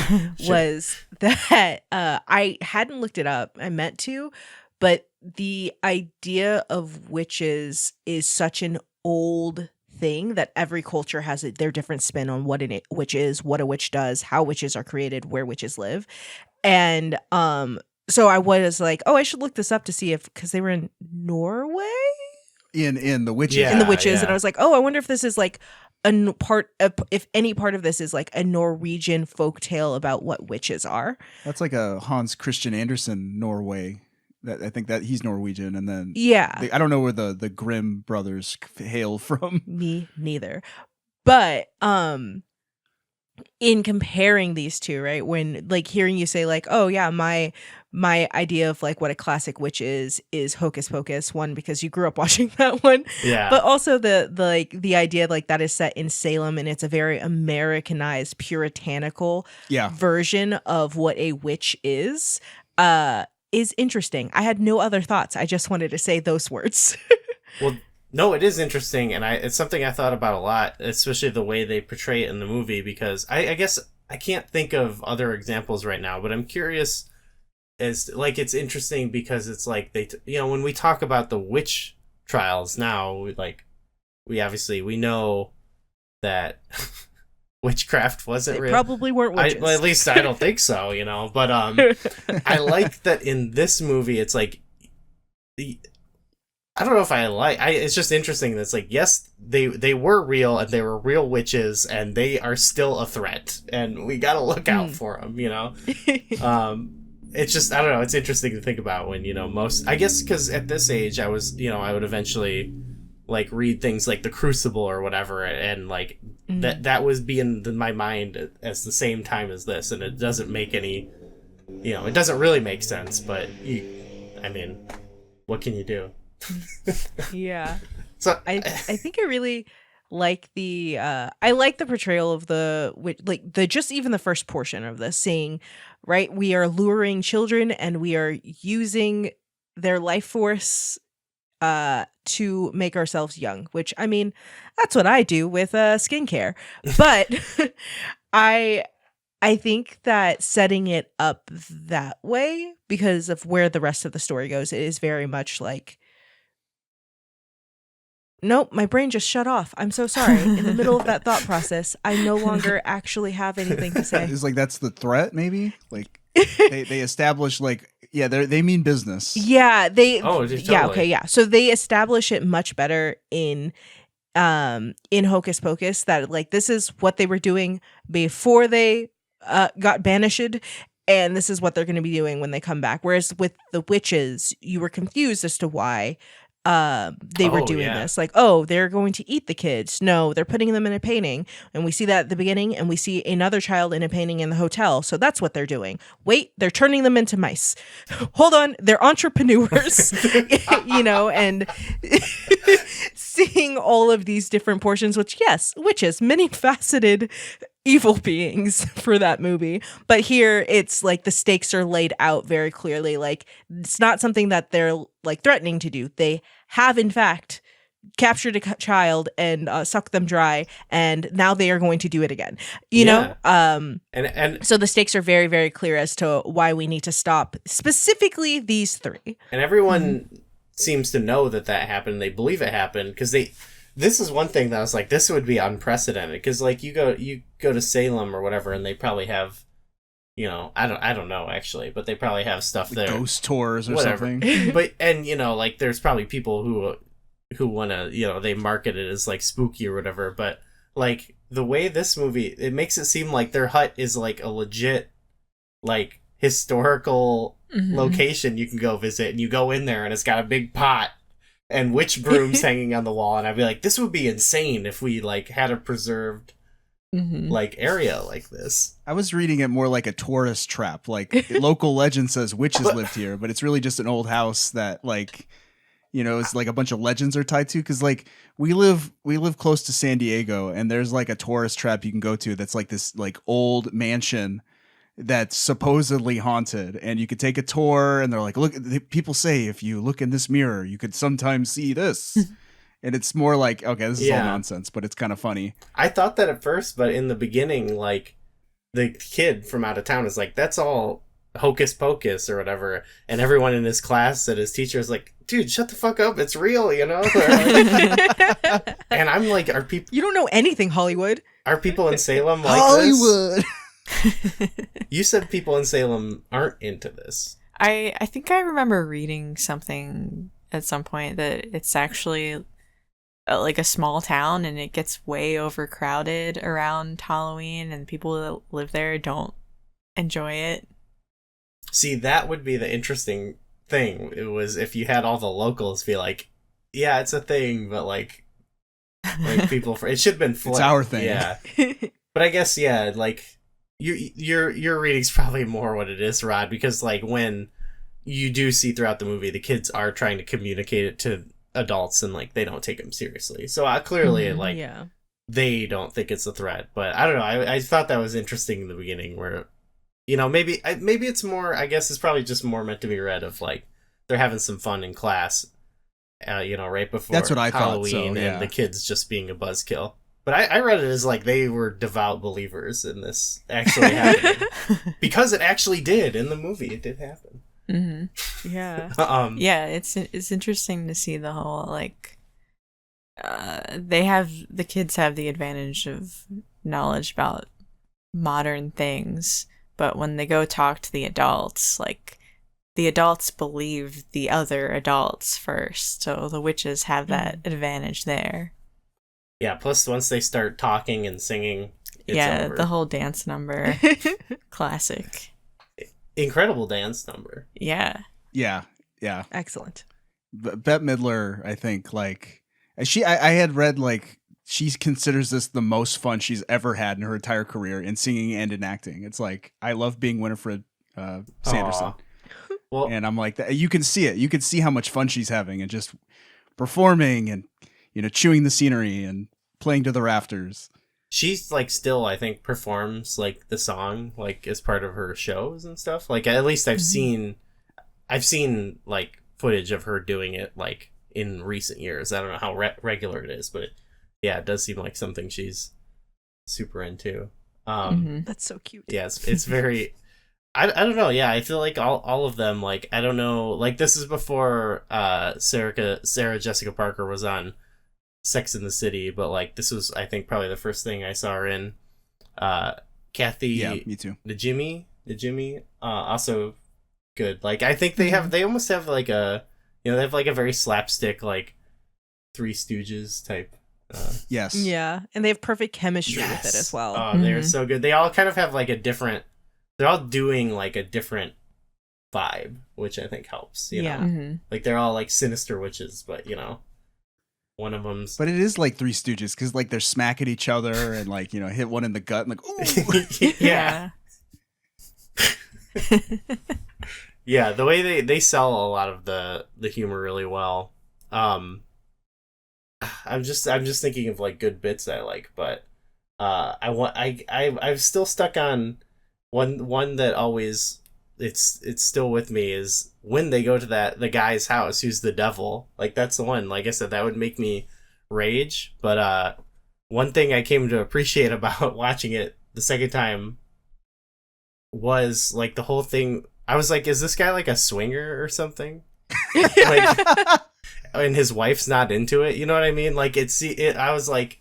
was that I hadn't looked it up. I meant to, but the idea of witches is such an old thing that every culture has their different spin on what a witch is, what a witch does, how witches are created, where witches live. And so I was like, oh, I should look this up to see because they were in Norway? In the witches. And I was like, oh, I wonder if this is like if any part of this is like a Norwegian folk tale about what witches are. That's like a Hans Christian Andersen Norway. That I think that he's Norwegian, and then Yeah. I don't know where the Grimm brothers hail from. Me neither. But in comparing these two, right, when like hearing you say like, oh yeah, my idea of like what a classic witch is Hocus Pocus, one, because you grew up watching that one, Yeah. but also the idea like that is set in Salem, and it's a very Americanized puritanical version of what a witch is interesting. I had no other thoughts. I just wanted to say those words. Well, no, it is interesting, and it's something I thought about a lot, especially the way they portray it in the movie, because I guess I can't think of other examples right now, but I'm curious as like it's interesting because it's like when we talk about the witch trials now, we obviously know that witchcraft wasn't They real. probably weren't witches. Well, at least I don't think so, but I like that in this movie it's like I don't know if it's just interesting that it's like, yes, they were real and they were real witches and they are still a threat and we gotta look out for them, it's just, I don't know, it's interesting to think about when, I guess because at this age I was, I would eventually like read things like The Crucible or whatever, and like that was being in my mind at the same time as this, and it doesn't make any, it doesn't really make sense, but what can you do? Yeah. So I think I really like the I like the portrayal of just even the first portion of this, saying, right, we are luring children and we are using their life force to make ourselves young, which that's what I do with skincare. But I think that setting it up that way, because of where the rest of the story goes, it is very much like, nope, my brain just shut off. I'm so sorry. In the middle of that thought process, I no longer actually have anything to say. It's like that's the threat, maybe? Like they establish like, they mean business. Yeah, totally. Yeah, okay, yeah. So they establish it much better in Hocus Pocus, that like this is what they were doing before they got banished, and this is what they're going to be doing when they come back. Whereas with the witches, you were confused as to why they were doing this. Like, oh, they're going to eat the kids. No, they're putting them in a painting. And we see that at the beginning, and we see another child in a painting in the hotel. So that's what they're doing. Wait, they're turning them into mice. Hold on, they're entrepreneurs. And seeing all of these different portions, which, yes, witches, many faceted evil beings for that movie. But here it's like the stakes are laid out very clearly. Like, it's not something that they're like threatening to do. They have in fact captured a child and sucked them dry, and now they are going to do it again. You know? And so the stakes are very, very clear as to why we need to stop specifically these three. And everyone seems to know that happened. They believe it happened because this is one thing that I was like, this would be unprecedented, because like you go to Salem or whatever, and they probably have, I don't know actually, but they probably have stuff there, ghost tours or something. But like there's probably people who want to, they market it as like spooky or whatever. But like the way this movie, it makes it seem like their hut is like a legit like historical location you can go visit, and you go in there and it's got a big pot and witch brooms hanging on the wall, and I'd be like, this would be insane if we like had a preserved like area like this. I was reading it more like a tourist trap. Like local legend says witches lived here, but it's really just an old house that like, it's like a bunch of legends are tied to. Because like we live close to San Diego, and there's like a tourist trap you can go to that's like this like old mansion that's supposedly haunted, and you could take a tour, and they're like, look, people say if you look in this mirror you could sometimes see this. And it's more like, okay, this is all nonsense, but it's kind of funny. I thought that at first, but in the beginning, like the kid from out of town is like, that's all Hocus Pocus or whatever, and everyone in his class and his teacher is like, dude, shut the fuck up, it's real, Like, and I'm like, are people, you don't know anything, Hollywood. Are people in Salem like Hollywood this? You said people in Salem aren't into this. I think I remember reading something at some point that it's actually like a small town and it gets way overcrowded around Halloween and people that live there don't enjoy it. See, that would be the interesting thing. It was if you had all the locals be like, yeah, it's a thing, but like people it should have been flipped. It's our thing. Yeah. But I guess, yeah, like your reading's probably more what it is, Rod, because like when you do see throughout the movie the kids are trying to communicate it to adults and like they don't take them seriously. So clearly like they don't think it's a threat. But I don't know. I thought that was interesting in the beginning where, you know, maybe it's more, I guess it's probably just more meant to be read of like they're having some fun in class, you know, right before That's what I Halloween thought, so, yeah. and the kids just being a buzzkill. But I read it as like they were devout believers in this actually happening because it actually did in the movie. It did happen. Mm-hmm. Yeah. Yeah, it's interesting to see the whole like the kids have the advantage of knowledge about modern things, but when they go talk to the adults, like the adults believe the other adults first, so the witches have that advantage there. Yeah, plus once they start talking and singing, it's over. The whole dance number. Classic. Incredible dance number. Yeah. Yeah. Excellent. Bette Midler, I think, like I had read like she considers this the most fun she's ever had in her entire career in singing and in acting. It's like I love being Winifred Sanderson. Well, and I'm like that. You can see it. You can see how much fun she's having and just performing and, you know, chewing the scenery and playing to the rafters. She's like still, I think, performs like the song like as part of her shows and stuff. Like at least I've seen like footage of her doing it like in recent years. I don't know how regular it is, but it does seem like something she's super into. That's so cute. Yes, it's very. I don't know. Yeah, I feel like all of them. Like I don't know. Like this is before Sarah Jessica Parker was on Sex in the City, but like this was, I think, probably the first thing I saw her in. Kathy, yeah, me too. The Jimmy, also good. Like I think they almost have like a, you know, they have like a very slapstick like Three Stooges type. Yes. Yeah, and they have perfect chemistry with it as well. Oh, they're so good. They all kind of have like a different. They're all doing like a different vibe, which I think helps. You know, like they're all like sinister witches, but you know. One of them's... But it is like Three Stooges, because like they're smack at each other and like, you know, hit one in the gut and like, ooh. Yeah. Yeah, the way they sell a lot of the humor really well. I'm just thinking of like good bits I like, but I'm still stuck on one that always it's still with me is when they go to the guy's house who's the devil. Like that's the one, like I said, that would make me rage. But one thing I came to appreciate about watching it the second time was like the whole thing. I was like, is this guy like a swinger or something? Like, and his wife's not into it, you know what I mean? Like I was like,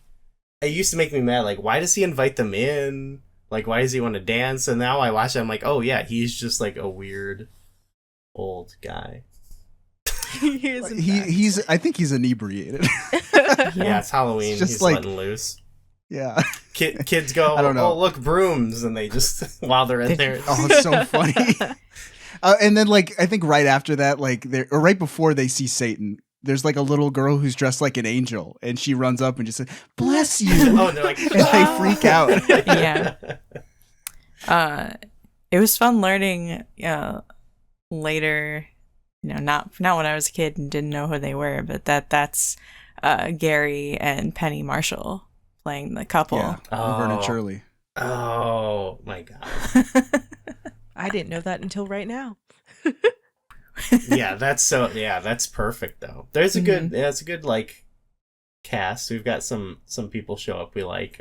it used to make me mad, like why does he invite them in? Like, why does he want to dance? And now I watch it, I'm like, oh, yeah, he's just, like, a weird old guy. He's I think he's inebriated. Yeah, it's Halloween. He's like, letting loose. Yeah. Kids go, I don't know. Oh, look, brooms. And they just, while they're in there. Oh, it's so funny. And then, like, I think right after that, like, or right before they see Satan, there's like a little girl who's dressed like an angel, and she runs up and just says, "Bless you!" Oh, and they're like, and they freak out. Yeah. It was fun learning later, you know, not when I was a kid and didn't know who they were, but that's Gary and Penny Marshall playing the couple. Yeah, Laverne and Shirley. Oh my god. I didn't know that until right now. Yeah, that's perfect though. There's a good it's a good like cast. We've got some people show up we like.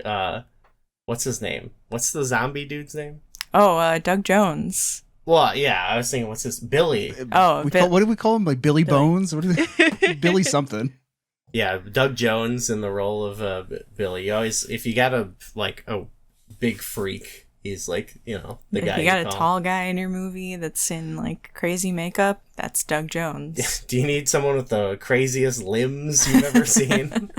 What's his name? What's the zombie dude's name? Oh, Doug Jones. Well, yeah, I was thinking, what's this? Billy. Oh, what do we call him? Like Billy Bones? What is it? Billy something. Yeah, Doug Jones in the role of Billy. You always, if you got a big freak, he's like, you know, the If guy you got a call. tall guy in your movie that's in like crazy makeup, that's Doug Jones. Do you need someone with the craziest limbs you've ever seen?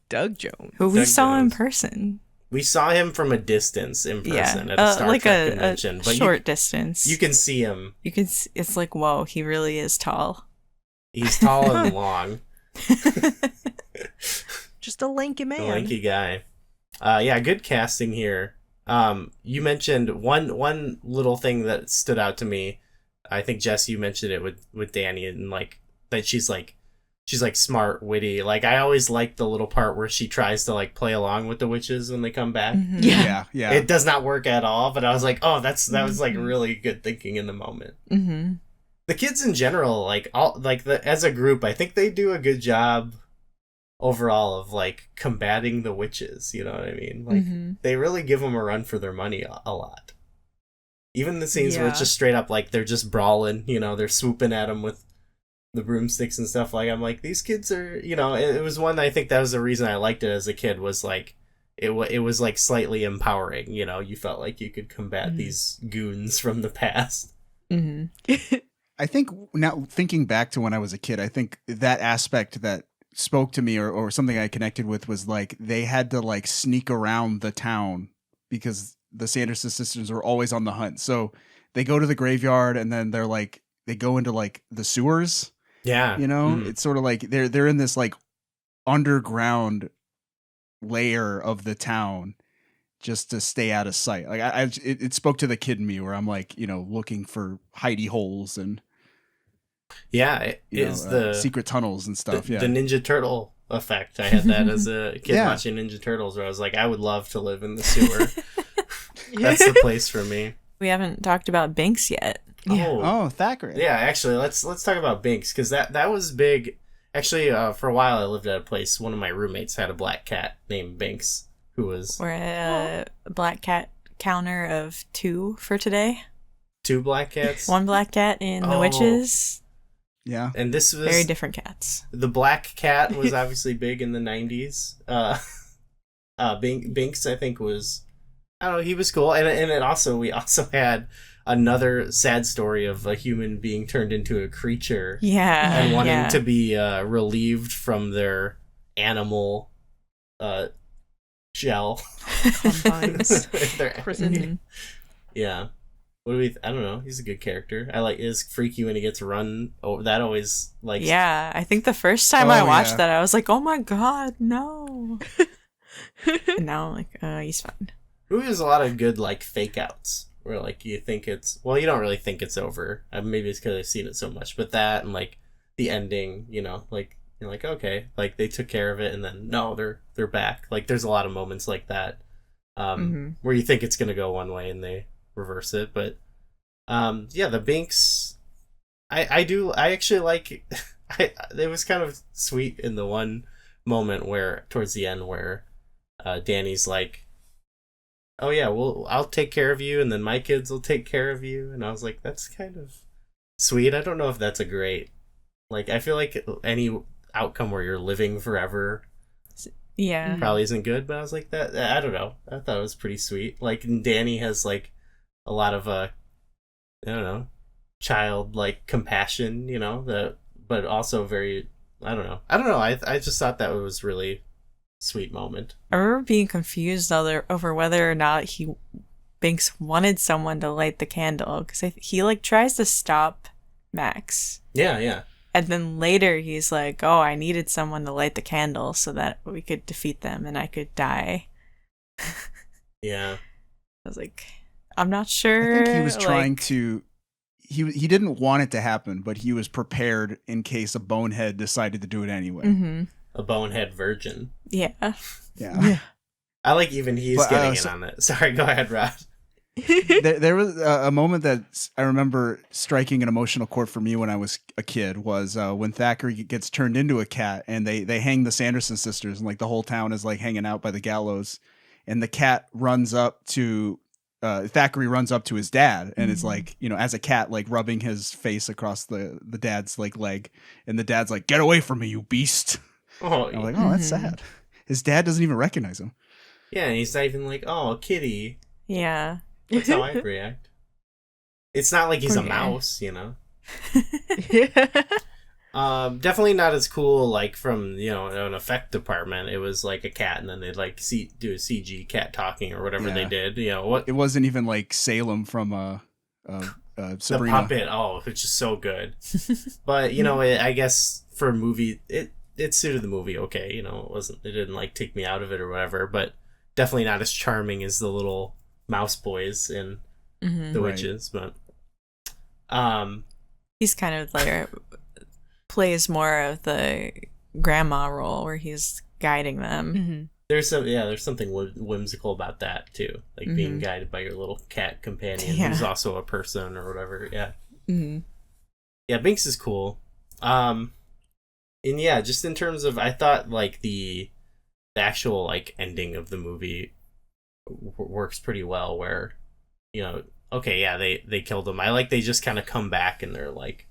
Doug Jones. Who we Doug saw in Jones. person. We saw him from a distance in person at a Star like Trek a convention. But short distance. You can see him. You can. It's like, whoa, he really is tall. He's tall and long. Just a lanky man. A lanky guy. Yeah, good casting here. You mentioned one little thing that stood out to me. I think Jess, you mentioned it with Danny, and like that she's like smart, witty. Like I always like the little part where she tries to like play along with the witches when they come back. Mm-hmm. Yeah. It does not work at all, but I was like, oh, that was like really good thinking in the moment. Mm-hmm. The kids in general, like as a group, I think they do a good job overall of like combating the witches. You know what I mean? Like they really give them a run for their money a lot. Even the scenes where it's just straight up like they're just brawling. You know, they're swooping at them with the broomsticks and stuff. Like I'm like, these kids are, you know, it was one. I think that was the reason I liked it as a kid, was like it was like slightly empowering. You know, you felt like you could combat these goons from the past. I think now thinking back to when I was a kid, I think that aspect that spoke to me or something I connected with was like they had to like sneak around the town because the Sanderson sisters were always on the hunt. So they go to the graveyard and then they're like, they go into like the sewers. Yeah. You know, it's sort of like they're in this like underground layer of the town just to stay out of sight. Like it spoke to the kid in me where I'm like, you know, looking for hidey holes and the secret tunnels and stuff. The Ninja Turtle effect. I had that as a kid Yeah. watching Ninja Turtles, where I was like, I would love to live in the sewer. That's the place for me. We haven't talked about Binks yet. Oh, Thackeray. Yeah, actually, let's talk about Binks, because that was big. Actually, for a while I lived at a place. One of my roommates had a black cat named Binks, who was... We're at a black cat counter of 2 for today. 2 black cats? 1 black cat in The Witches. Yeah. And this was... Very different cats. The black cat was obviously big in the 90s. Binks, I think, was... I don't know, he was cool. And it also... We also had another sad story of a human being turned into a creature. Yeah. And wanting to be relieved from their animal shell. Confines. Their- Prison. Yeah. What do we... I don't know. He's a good character. I like... Is freaky when he gets run... Oh, that always... like. Yeah, I think the first time I watched that, I was like, oh my god, no. And now I'm like, he's fine. The movie has a lot of good, like, fake outs. Where, like, you think it's... Well, you don't really think it's over. Maybe it's because I've seen it so much. But that and, like, the ending, you know, like... You're like, okay. Like, they took care of it, and then, no, they're back. Like, there's a lot of moments like that. Where you think it's going to go one way, and they reverse it. But, yeah, the Binks... I actually like... it was kind of sweet in the one moment where... Towards the end, where Danny's like... Oh yeah, well, I'll take care of you, and then my kids will take care of you. And I was like, that's kind of sweet. I don't know if that's a great... Like, I feel like any outcome where you're living forever probably isn't good, but I was like, that... I don't know. I thought it was pretty sweet. Like, and Danny has, like, a lot of, I don't know, child, like, compassion, you know, but also very... I don't know. I just thought that was really... sweet moment. I remember being confused over whether or not Binks wanted someone to light the candle, because he like tries to stop Max. Yeah. And then later he's like, oh, I needed someone to light the candle so that we could defeat them and I could die. Yeah. I was like, I'm not sure. I think he was trying to... He didn't want it to happen, but he was prepared in case a bonehead decided to do it anyway. Mm-hmm. A bonehead virgin. Yeah. I like even he's getting in on it. Sorry, go ahead, Rod. there was a moment that I remember striking an emotional chord for me when I was a kid was when Thackeray gets turned into a cat and they hang the Sanderson sisters and like the whole town is like hanging out by the gallows and the cat runs up to Thackeray runs up to his dad and it's like, you know, as a cat, like rubbing his face across the dad's like leg and the dad's like, get away from me, you beast. Oh, I'm like, oh, that's sad. His dad doesn't even recognize him. Yeah, and he's not even like, oh, a kitty. Yeah. That's how I react. It's not like he's a Okay. mouse, you know? Definitely not as cool, like, from, you know, an effect department. It was like a cat, and then they'd, like, do a CG cat talking or whatever they did. You know, what? It wasn't even like Salem from The Sabrina. puppet, it's just so good. But, you know, I guess for a movie, it suited the movie okay. You know, it didn't, like, take me out of it or whatever, but definitely not as charming as the little mouse boys in The Witches, but... He's kind of like plays more of the grandma role where he's guiding them. There's something whimsical about that too, like being guided by your little cat companion who's also a person or whatever. Yeah, Binks is cool. And yeah, just in terms of, I thought like the actual like ending of the movie works pretty well, where, you know, okay, yeah, they killed him. I like they just kind of come back and they're like,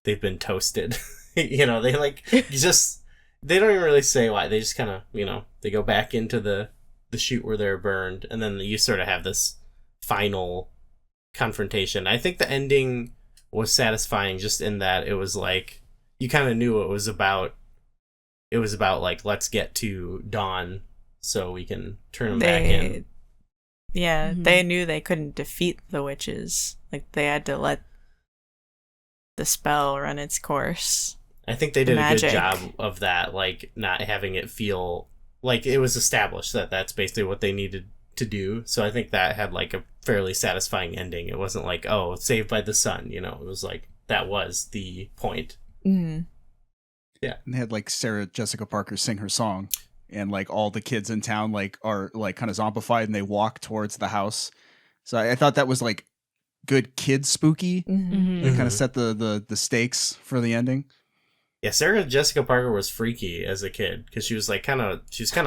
they've been toasted. You know, they like just, they don't even really say why. They just kind of, you know, they go back into the chute where they're burned, and then you sort of have this final confrontation. I think the ending was satisfying just in that it was like, you kind of knew it was about like, let's get to Dawn so we can turn them back in. Yeah, they knew they couldn't defeat the witches. Like, they had to let the spell run its course. I think they did a good Magic. job of that, like, not having it feel like it was established that that's basically what they needed to do. So I think that had, like, a fairly satisfying ending. It wasn't like, oh, saved by the sun, you know? It was like, that was the point. Mm-hmm. Yeah. And they had, like, Sarah Jessica Parker sing her song. And, like, all the kids in town, like, are, like, kind of zombified, and they walk towards the house. So I thought that was, like, good kid spooky. It kind of set the stakes for the ending. Yeah, Sarah Jessica Parker was freaky as a kid because she was like kind of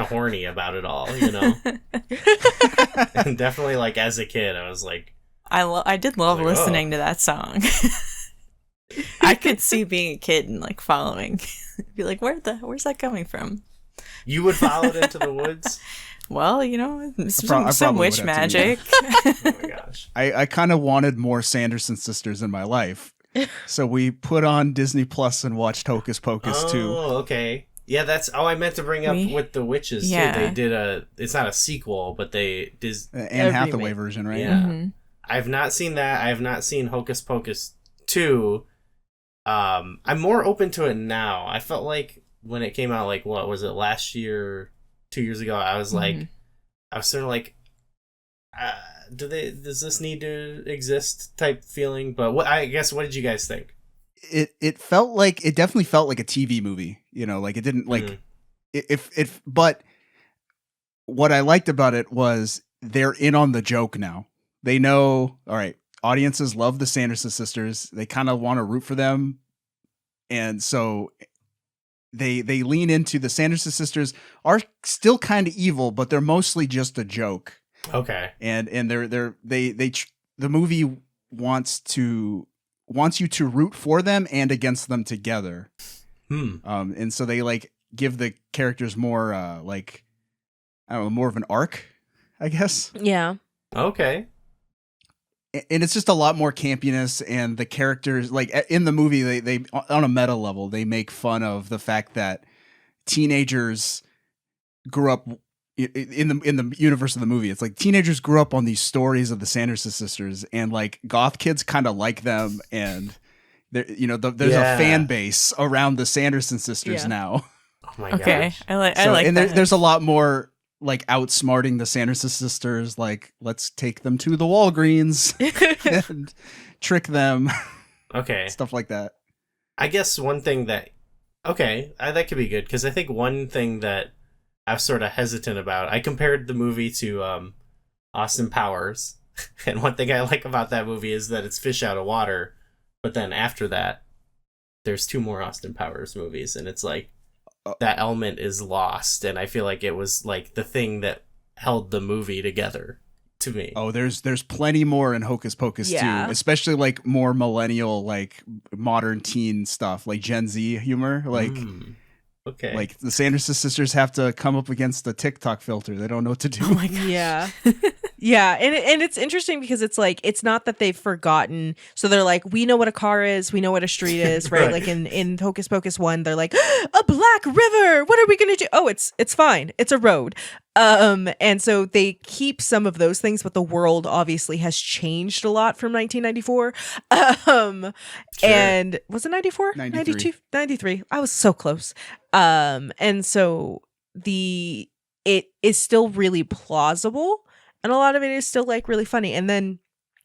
horny about it all, you know. And definitely, like, as a kid, I was like, I did love listening to that song. I could see being a kid and like following, be like, where's that coming from? You would follow it into the woods? Well, you know, I some probably witch would have to, magic. Oh my gosh. I kind of wanted more Sanderson sisters in my life. So we put on Disney Plus and watched Hocus Pocus too. Oh, okay. Yeah, that's... Oh, I meant to bring up with the witches, too. They did it's not a sequel, but they... Anne Hathaway version, right? Yeah. I've not seen that. I have not seen Hocus Pocus 2. I'm more open to it now. I felt like when it came out, like, what was it, last year, 2 years ago, I was like... I was sort of like... does this need to exist type feeling? But what did you guys think? It definitely felt like a TV movie, you know, like it didn't like but what I liked about it was they're in on the joke now. They know, all right, audiences love the Sanderson sisters. They kind of want to root for them. And so they lean into the Sanderson sisters are still kind of evil, but they're mostly just a joke. Okay. And the movie wants you to root for them and against them together. And so they like give the characters more like, I don't know, more of an arc, I guess. Yeah. Okay. And it's just a lot more campiness, and the characters, like in the movie, they on a meta level, they make fun of the fact that teenagers grew up in the universe of the movie. It's like teenagers grew up on these stories of the Sanderson sisters, and like goth kids kind of like them, and there's a fan base around the Sanderson sisters now. Oh my Okay, gosh. I like and that. there's a lot more like outsmarting the Sanderson sisters, like let's take them to the Walgreens and trick them. Okay. Stuff like that. I guess one thing that that could be good, because I think one thing that I was sort of hesitant about, I compared the movie to Austin Powers, and one thing I like about that movie is that it's fish out of water, but then after that there's 2 more Austin Powers movies, and it's like that element is lost, and I feel like it was like the thing that held the movie together to me. Oh, there's plenty more in Hocus Pocus too, especially like more millennial, like modern teen stuff, like Gen Z humor, like Okay. Like the Sanderson sisters have to come up against the TikTok filter. They don't know what to do. Oh my gosh. Yeah. Yeah, and it's interesting because it's like it's not that they've forgotten. So they're like, we know what a car is, we know what a street is, right? Right. Like in Hocus Pocus 1, they're like, a black river. What are we gonna do? Oh, it's fine. It's a road. And so they keep some of those things, but the world obviously has changed a lot from 1994. And was it 94? 93. 92? 93. I was so close. And so it is still really plausible. And a lot of it is still like really funny. And then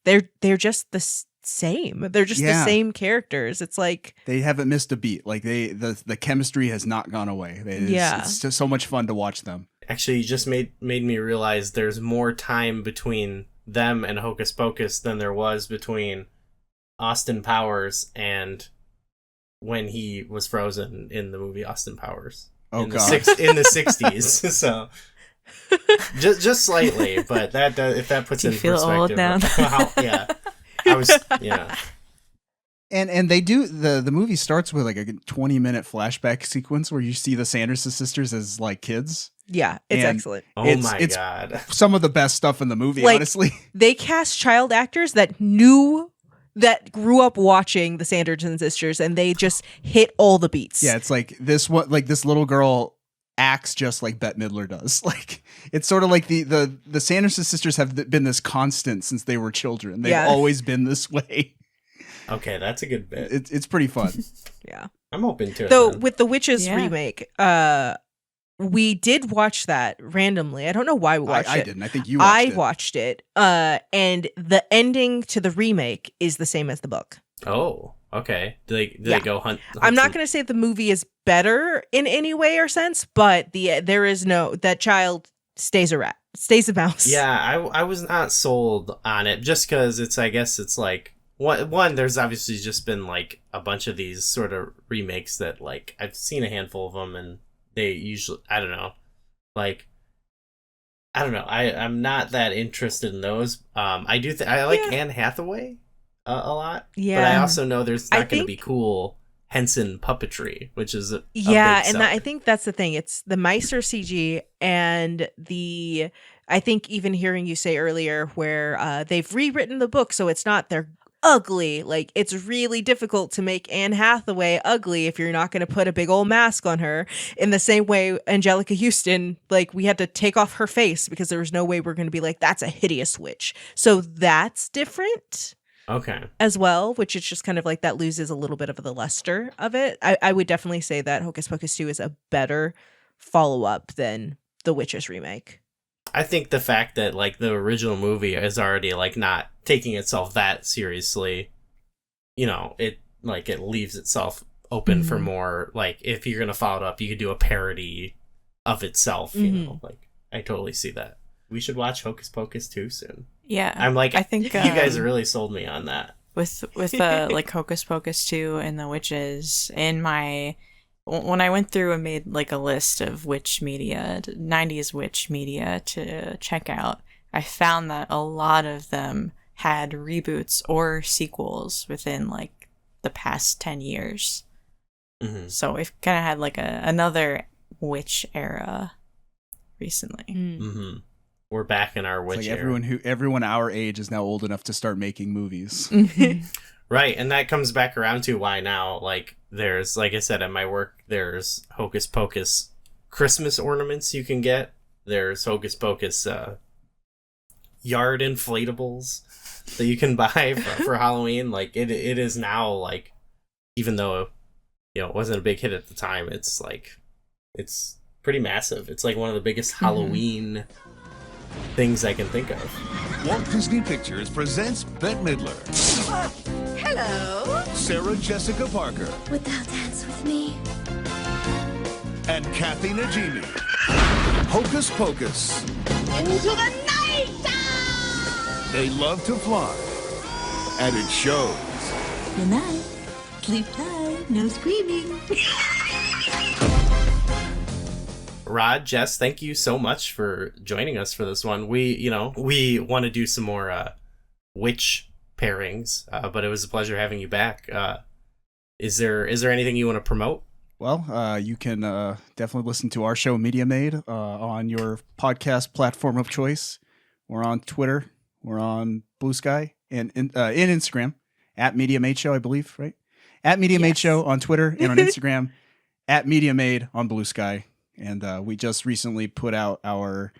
they're just the same. They're just the same characters. It's like they haven't missed a beat. Like the chemistry has not gone away. It's just so much fun to watch them. Actually, you just made me realize there's more time between them and Hocus Pocus than there was between Austin Powers and when he was frozen in the movie Austin Powers. Oh, in God. In the 60s. So just slightly, but that does, if that puts Do in you feel perspective. old now? Yeah. I was, yeah. And they do the movie starts with like a 20-minute flashback sequence where you see the Sanderson sisters as like kids. yeah, it's And excellent. Oh It's God. some of the best stuff in the movie, Like, honestly. They cast child actors that grew up watching the Sanderson sisters, and they just hit all the beats. Yeah, it's like this little girl acts just like Bette Midler does. Like it's sort of like the Sanderson sisters have been this constant since they were children. They've always been this way. Okay, that's a good bit. It's pretty fun. Yeah. I'm open to it. Though then. with the Witches Yeah. remake, we did watch that randomly. I don't know why we watched I it. didn't. I think you watched it. Watched it. And the ending to the remake is the same as the book. Oh, okay. Do they Yeah. go hunt? I'm not going to say the movie is better in any way or sense, but there is no that child stays a rat, stays a mouse. Yeah, I was not sold on it just because I guess it's like one. There's obviously just been like a bunch of these sort of remakes that like I've seen a handful of them, and they usually I don't know. I'm not that interested in those. I do I like Anne Hathaway a lot. Yeah. But I also know there's I not going to think- be cool Henson puppetry, which is a big and seller. I think that's the thing. It's the Meister CG and I think even hearing you say earlier where they've rewritten the book so it's not they're ugly. Like it's really difficult to make Anne Hathaway ugly if you're not going to put a big old mask on her. In the same way, Angelica Houston, like we had to take off her face because there was no way we're going to be like that's a hideous witch. So that's different. Okay. As well, which is just kind of like that loses a little bit of the luster of it. I would definitely say that Hocus Pocus 2 is a better follow-up than the Witches remake. I think the fact that like the original movie is already like not taking itself that seriously, it leaves itself open for more, like if you're gonna follow it up, you could do a parody of itself, like I totally see that. We should watch Hocus Pocus 2 soon. Yeah. I'm like, I think you guys really sold me on that. with like Hocus Pocus 2 and the witches when I went through and made like a list of witch media, 90s witch media to check out, I found that a lot of them had reboots or sequels within like the past 10 years. Mm-hmm. So we've kind of had like another witch era recently. Mm-hmm. We're back in our witch Like era. everyone our age is now old enough to start making movies. Right, and that comes back around to why now, like, there's, like I said, at my work, there's Hocus Pocus Christmas ornaments you can get. There's Hocus Pocus yard inflatables that you can buy for Halloween. Like, it is now, like, even though, it wasn't a big hit at the time, it's, like, it's pretty massive. It's, like, one of the biggest Halloween things I can think of. Walt Disney Pictures presents Bette Midler. Hello. Sarah Jessica Parker. Would thou dance with me? And Kathy Najimy. Hocus Pocus. Into the night! They love to fly. And it shows. Good night. Sleep tight. No screaming. Rod, Jess, thank you so much for joining us for this one. We want to do some more witch pairings, but it was a pleasure having you back. Is there anything you want to promote? Well, you can definitely listen to our show, Media Made, on your podcast platform of choice. We're on Twitter. We're on Blue Sky and in Instagram at Media Made Show, I believe, right? At Media Made Show on Twitter and on Instagram. At Media Made on Blue Sky. And we just recently put out our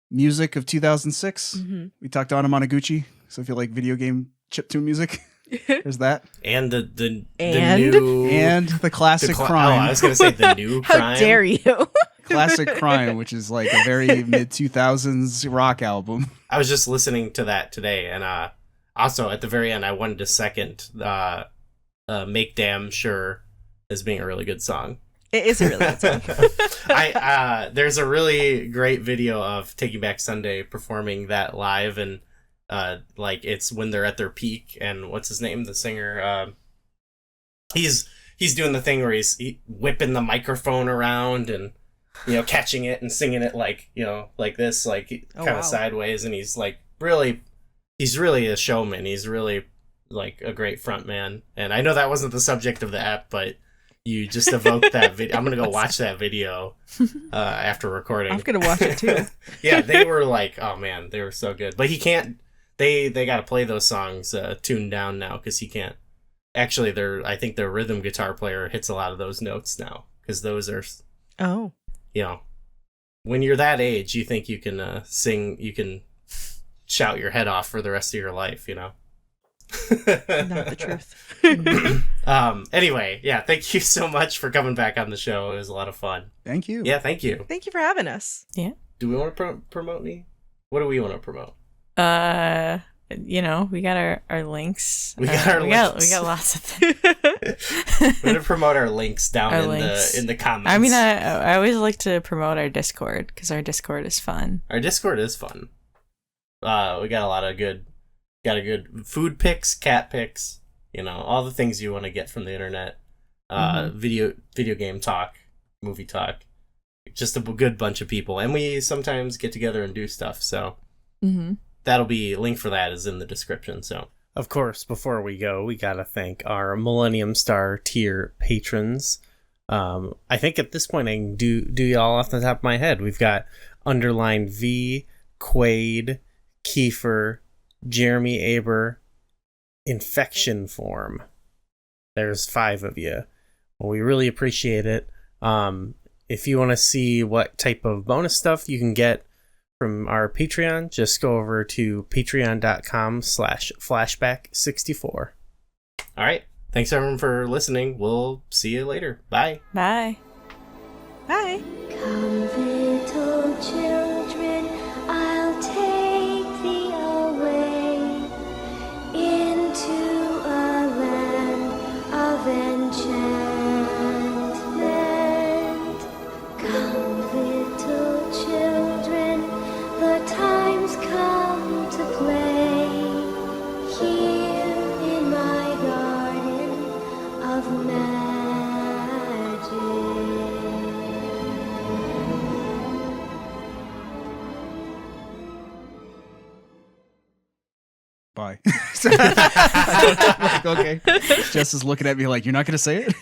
music of 2006. Mm-hmm. We talked to Anamanaguchi. So if you like video game chiptune music, there's that. And the And? new And the classic Oh, crime. I was gonna say the new How crime. dare you? Classic crime, which is like a very mid 2000s rock album. I was just listening to that today, and also at the very end, I wanted to second "Make Damn Sure" as being a really good song. It is a really good song. There's a really great video of Taking Back Sunday performing that live, and like it's when they're at their peak. And what's his name, the singer? He's doing the thing where he's whipping the microphone around and catching it and singing it like like this, like kind of sideways, and he's really a showman. He's really like a great front man. And I know that wasn't the subject of the app, but you just evoked that video. I'm gonna go watch that video after recording. I'm gonna watch it too. Yeah, they were like, oh man, they were so good. But he can't. They got to play those songs tuned down now because he can't. Actually, I think their rhythm guitar player hits a lot of those notes now because those are. Oh. When you're that age, you think you can sing, you can shout your head off for the rest of your life. Not the truth. Anyway, yeah, thank you so much for coming back on the show. It was a lot of fun. Thank you. Yeah, thank you. Thank you for having us. Yeah. Do we want to promote me? What do we want to promote? We got our links. We got lots of things. We're gonna promote our links down in the comments. I mean, I always like to promote our Discord because our Discord is fun. Our Discord is fun. We got a lot of good food pics, cat pics, all the things you want to get from the internet. Video game talk, movie talk, just a good bunch of people, and we sometimes get together and do stuff. So that'll be link for that is in the description. So of course, before we go, we gotta thank our Millennium Star tier patrons. I think at this point I can do y'all off the top of my head. We've got Underline V, Quaid, Kiefer, Jeremy Aber, Infection Form. There's 5 of you. Well, we really appreciate it. If you want to see what type of bonus stuff you can get from our Patreon, just go over to patreon.com/flashback64. All right. Thanks everyone for listening. We'll see you later. Bye. Bye. Bye. Come, little children, I'll take thee away into a land of enchantment. Come, little children, the time's come to play here in my garden of magic. Bye. Okay. Jess is looking at me like, you're not going to say it?